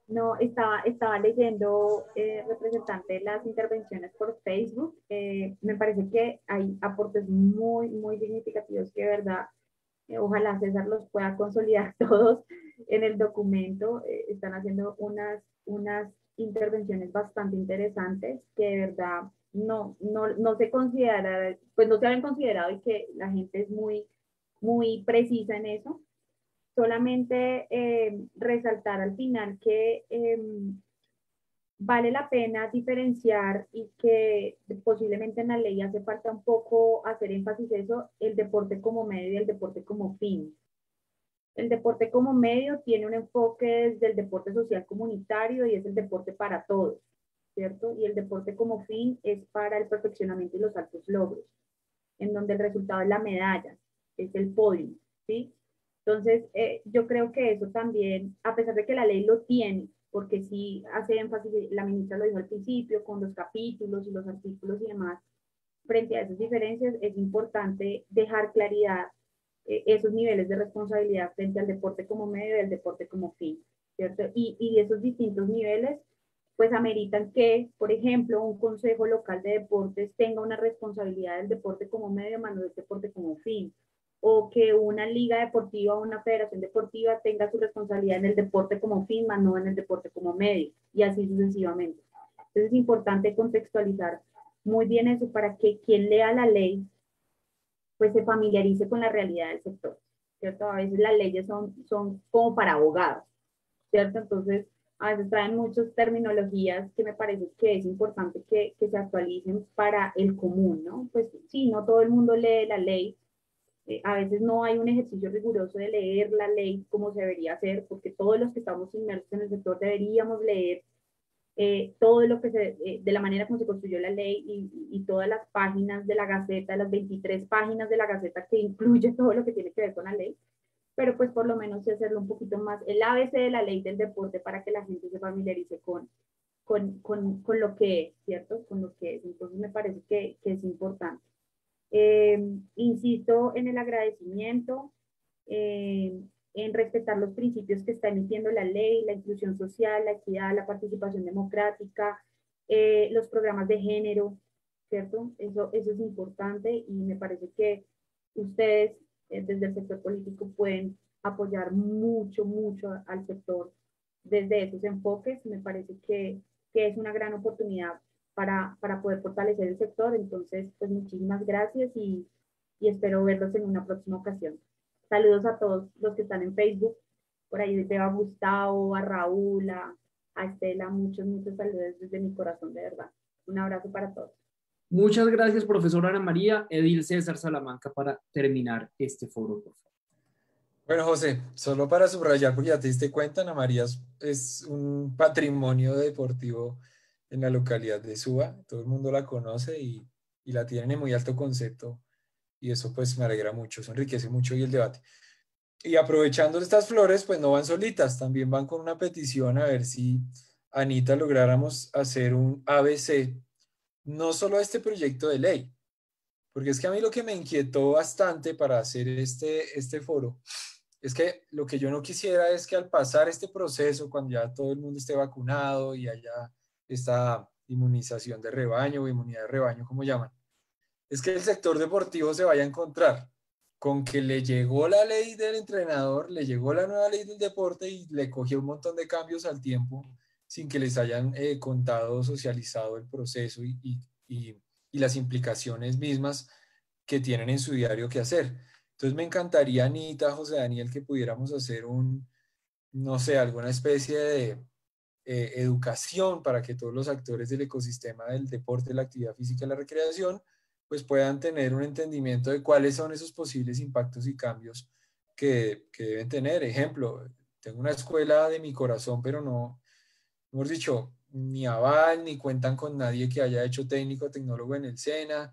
Speaker 6: No, estaba leyendo, representante, las intervenciones por Facebook. Me parece que hay aportes muy, muy significativos que de verdad, ojalá César los pueda consolidar todos en el documento. Están haciendo unas intervenciones bastante interesantes que de verdad no se considera, pues no se habían considerado, y que la gente es muy, muy precisa en eso. Solamente resaltar al final que vale la pena diferenciar, y que posiblemente en la ley hace falta un poco hacer énfasis eso, el deporte como medio y el deporte como fin. El deporte como medio tiene un enfoque desde el deporte social comunitario y es el deporte para todos, ¿cierto? Y el deporte como fin es para el perfeccionamiento y los altos logros, en donde el resultado es la medalla, es el podio, ¿sí? Entonces, yo creo que eso también, a pesar de que la ley lo tiene, porque sí hace énfasis, la ministra lo dijo al principio, con los capítulos y los artículos y demás, frente a esas diferencias es importante dejar claridad esos niveles de responsabilidad frente al deporte como medio y al deporte como fin, ¿cierto? Y esos distintos niveles, pues ameritan que, por ejemplo, un consejo local de deportes tenga una responsabilidad del deporte como medio, más no del deporte como fin, o que una liga deportiva o una federación deportiva tenga su responsabilidad en el deporte como fin, más no en el deporte como medio, y así sucesivamente. Entonces es importante contextualizar muy bien eso para que quien lea la ley pues se familiarice con la realidad del sector, ¿cierto? A veces las leyes son como para abogados, ¿cierto? Entonces a veces traen muchas terminologías que me parece que es importante que se actualicen para el común, ¿no? Pues sí, no todo el mundo lee la ley, a veces no hay un ejercicio riguroso de leer la ley como se debería hacer, porque todos los que estamos inmersos en el sector deberíamos leer todo lo que de la manera como se construyó la ley y todas las páginas de la Gaceta, las 23 páginas de la Gaceta que incluye todo lo que tiene que ver con la ley, pero pues por lo menos sí hacerlo un poquito más, el ABC de la ley del deporte para que la gente se familiarice con lo que es, ¿cierto? Con lo que es. Entonces me parece que es importante. Insisto en el agradecimiento, en respetar los principios que está emitiendo la ley, la inclusión social, la equidad, la participación democrática, los programas de género, ¿cierto? Eso es importante y me parece que ustedes desde el sector político pueden apoyar mucho al sector desde esos enfoques. Me parece que es una gran oportunidad para poder fortalecer el sector. Entonces, pues muchísimas gracias y espero verlos en una próxima ocasión. Saludos a todos los que están en Facebook. Por ahí veo a Gustavo, a Raúl, a Estela. Muchos saludos desde mi corazón, de verdad. Un abrazo para todos.
Speaker 1: Muchas gracias, profesora Ana María. Edil César Salamanca, para terminar este foro, por favor.
Speaker 3: Bueno, José, solo para subrayar, porque ya te diste cuenta, Ana María es un patrimonio deportivo en la localidad de Suba. Todo el mundo la conoce y la tienen en muy alto concepto. Y eso pues me alegra mucho, eso enriquece mucho y el debate. Y aprovechando estas flores, pues no van solitas, también van con una petición a ver si, Anita, lográramos hacer un ABC, no solo a este proyecto de ley, porque es que a mí lo que me inquietó bastante para hacer este foro es que lo que yo no quisiera es que al pasar este proceso, cuando ya todo el mundo esté vacunado y haya esta inmunización de rebaño o inmunidad de rebaño, como llaman, es que el sector deportivo se vaya a encontrar con que le llegó la ley del entrenador, le llegó la nueva ley del deporte y le cogió un montón de cambios al tiempo sin que les hayan contado, socializado el proceso y las implicaciones mismas que tienen en su diario que hacer. Entonces me encantaría, Anita, José Daniel, que pudiéramos hacer no sé, alguna especie de educación para que todos los actores del ecosistema del deporte, la actividad física y la recreación pues puedan tener un entendimiento de cuáles son esos posibles impactos y cambios que deben tener. Ejemplo, tengo una escuela de mi corazón, pero no, hemos dicho, ni aval, ni cuentan con nadie que haya hecho técnico o tecnólogo en el SENA,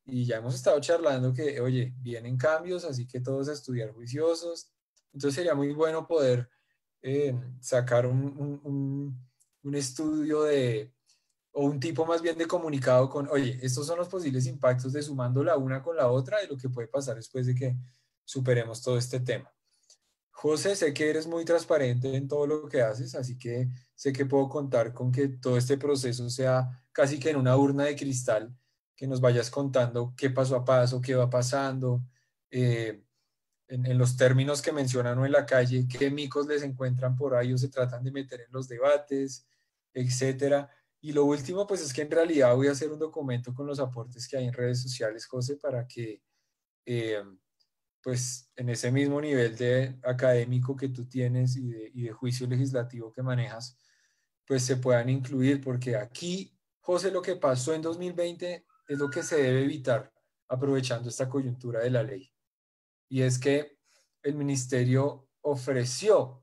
Speaker 3: y ya hemos estado charlando que, oye, vienen cambios, así que todos a estudiar juiciosos. Entonces sería muy bueno poder sacar un estudio o un tipo más bien de comunicado con, oye, estos son los posibles impactos de sumando la una con la otra y lo que puede pasar después de que superemos todo este tema. José, sé que eres muy transparente en todo lo que haces, así que sé que puedo contar con que todo este proceso sea casi que en una urna de cristal, que nos vayas contando qué paso a paso, qué va pasando, en los términos que mencionan o en la calle, qué micos les encuentran por ahí o se tratan de meter en los debates, etcétera. Y lo último, pues es que en realidad voy a hacer un documento con los aportes que hay en redes sociales, José, para que, pues en ese mismo nivel de académico que tú tienes y de juicio legislativo que manejas, pues se puedan incluir, porque aquí, José, lo que pasó en 2020 es lo que se debe evitar aprovechando esta coyuntura de la ley. Y es que el ministerio ofreció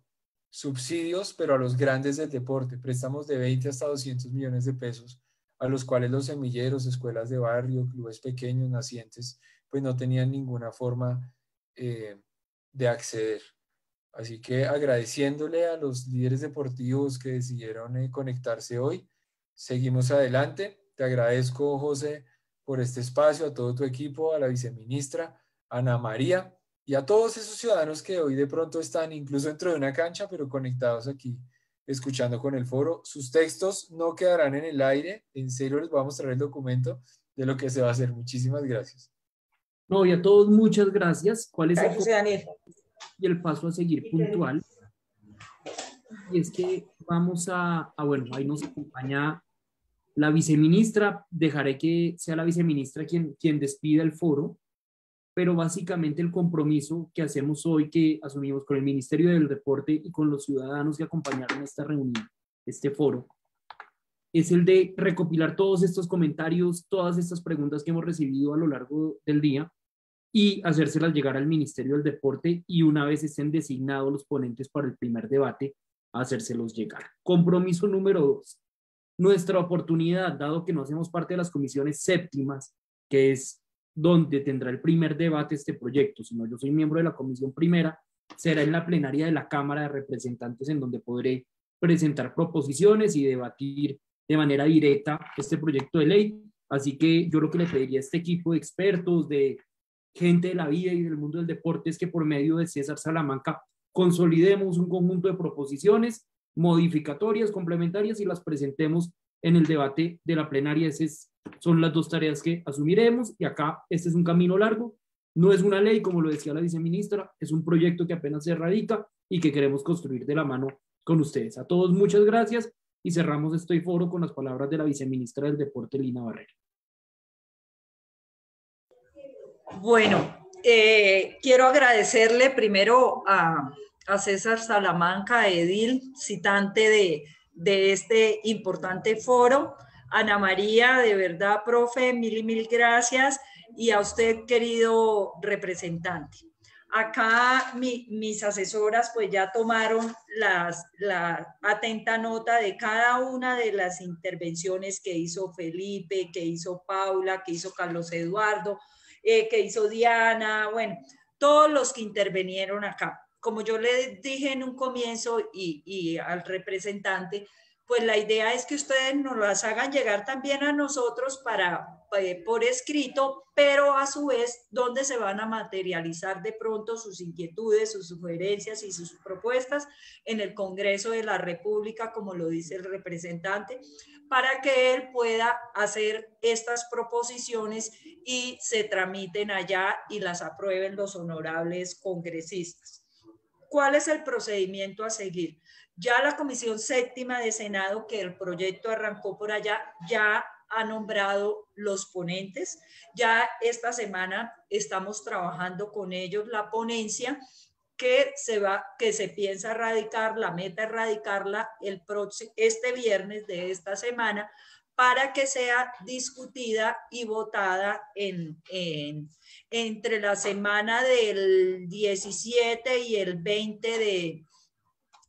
Speaker 3: subsidios, pero a los grandes del deporte, préstamos de 20 hasta 200 millones de pesos, a los cuales los semilleros, escuelas de barrio, clubes pequeños, nacientes, pues no tenían ninguna forma de acceder. Así que agradeciéndole a los líderes deportivos que decidieron conectarse hoy, seguimos adelante. Te agradezco, José, por este espacio, a todo tu equipo, a la viceministra, Ana María, y a todos esos ciudadanos que hoy de pronto están incluso dentro de una cancha, pero conectados aquí, escuchando con el foro. Sus textos no quedarán en el aire. En serio, les voy a mostrar el documento de lo que se va a hacer. Muchísimas gracias.
Speaker 1: No, y a todos muchas gracias. ¿Cuál es
Speaker 12: Gracias, Daniel.
Speaker 1: Y el paso a seguir puntual? Y es que vamos bueno, ahí nos acompaña la viceministra. Dejaré que sea la viceministra quien despida el foro, pero básicamente el compromiso que hacemos hoy, que asumimos con el Ministerio del Deporte y con los ciudadanos que acompañaron esta reunión, este foro, es el de recopilar todos estos comentarios, todas estas preguntas que hemos recibido a lo largo del día y hacérselas llegar al Ministerio del Deporte y una vez estén designados los ponentes para el primer debate, hacérselos llegar. Compromiso número 2. Nuestra oportunidad, dado que no hacemos parte de las comisiones séptimas, que es donde tendrá el primer debate este proyecto, sino yo soy miembro de la comisión primera, será en la plenaria de la Cámara de Representantes en donde podré presentar proposiciones y debatir de manera directa este proyecto de ley. Así que yo lo que le pediría a este equipo de expertos, de gente de la vida y del mundo del deporte, es que por medio de César Salamanca consolidemos un conjunto de proposiciones modificatorias, complementarias y las presentemos en el debate de la plenaria. Esas son las dos tareas que asumiremos y acá este es un camino largo. No es una ley, como lo decía la viceministra, es un proyecto que apenas se radica y que queremos construir de la mano con ustedes. A todos muchas gracias y cerramos este foro con las palabras de la viceministra del Deporte, Lina Barrera.
Speaker 5: Bueno, quiero agradecerle primero a César Salamanca, edil, citante de este importante foro. Ana María, de verdad, profe, mil gracias. Y a usted, querido representante. Acá mis asesoras pues ya tomaron la atenta nota de cada una de las intervenciones que hizo Felipe, que hizo Paula, que hizo Carlos Eduardo, que hizo Diana, bueno, todos los que intervinieron acá. Como yo le dije en un comienzo y al representante, pues la idea es que ustedes nos las hagan llegar también a nosotros por escrito, pero a su vez, donde se van a materializar de pronto sus inquietudes, sus sugerencias y sus propuestas en el Congreso de la República, como lo dice el representante, para que él pueda hacer estas proposiciones y se tramiten allá y las aprueben los honorables congresistas. ¿Cuál es el procedimiento a seguir? Ya la Comisión Séptima de Senado, que el proyecto arrancó por allá, ya ha nombrado los ponentes. Ya esta semana estamos trabajando con ellos la ponencia que se piensa radicar, la meta es radicarla este viernes de esta semana para que sea discutida y votada entre la semana del 17 y el 20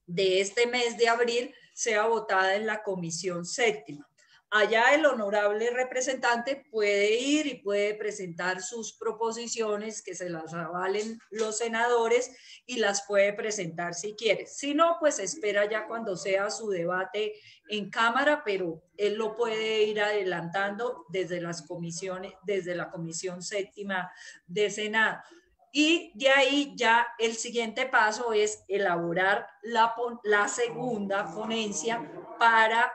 Speaker 5: de este mes de abril, sea votada en la Comisión Séptima. Allá el honorable representante puede ir y puede presentar sus proposiciones, que se las avalen los senadores y las puede presentar si quiere. Si no, pues espera ya cuando sea su debate en Cámara, pero él lo puede ir adelantando desde las comisiones, desde la Comisión Séptima de Senado. Y de ahí ya el siguiente paso es elaborar la segunda ponencia para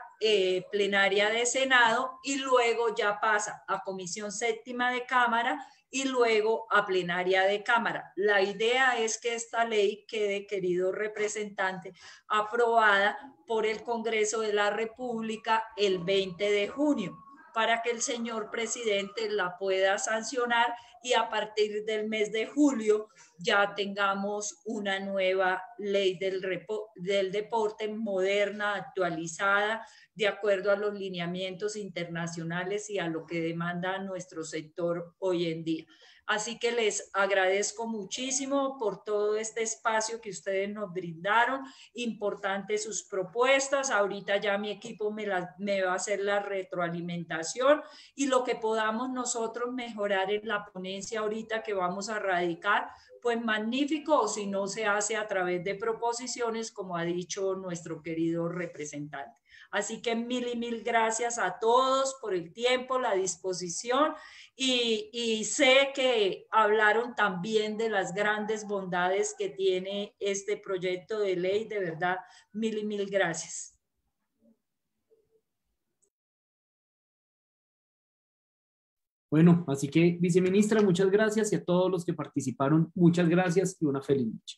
Speaker 5: plenaria de Senado y luego ya pasa a Comisión Séptima de Cámara y luego a plenaria de Cámara. La idea es que esta ley quede, querido representante, aprobada por el Congreso de la República el 20 de junio para que el señor presidente la pueda sancionar y a partir del mes de julio ya tengamos una nueva ley del deporte moderna, actualizada, de acuerdo a los lineamientos internacionales y a lo que demanda nuestro sector hoy en día. Así que les agradezco muchísimo por todo este espacio que ustedes nos brindaron. Importantes sus propuestas. Ahorita ya mi equipo me va a hacer la retroalimentación y lo que podamos nosotros mejorar en la ponencia ahorita que vamos a radicar, pues magnífico, o si no se hace a través de proposiciones, como ha dicho nuestro querido representante. Así que mil gracias a todos por el tiempo, la disposición y sé que hablaron también de las grandes bondades que tiene este proyecto de ley. De verdad, mil gracias.
Speaker 1: Bueno, así que, viceministra, muchas gracias y a todos los que participaron, muchas gracias y una feliz noche.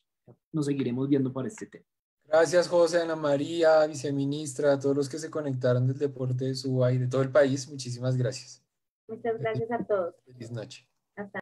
Speaker 1: Nos seguiremos viendo para este tema.
Speaker 3: Gracias, José, Ana María, viceministra, a todos los que se conectaron del deporte de Suba y de todo el país. Muchísimas gracias.
Speaker 6: Muchas gracias a todos.
Speaker 3: Feliz noche.
Speaker 6: Hasta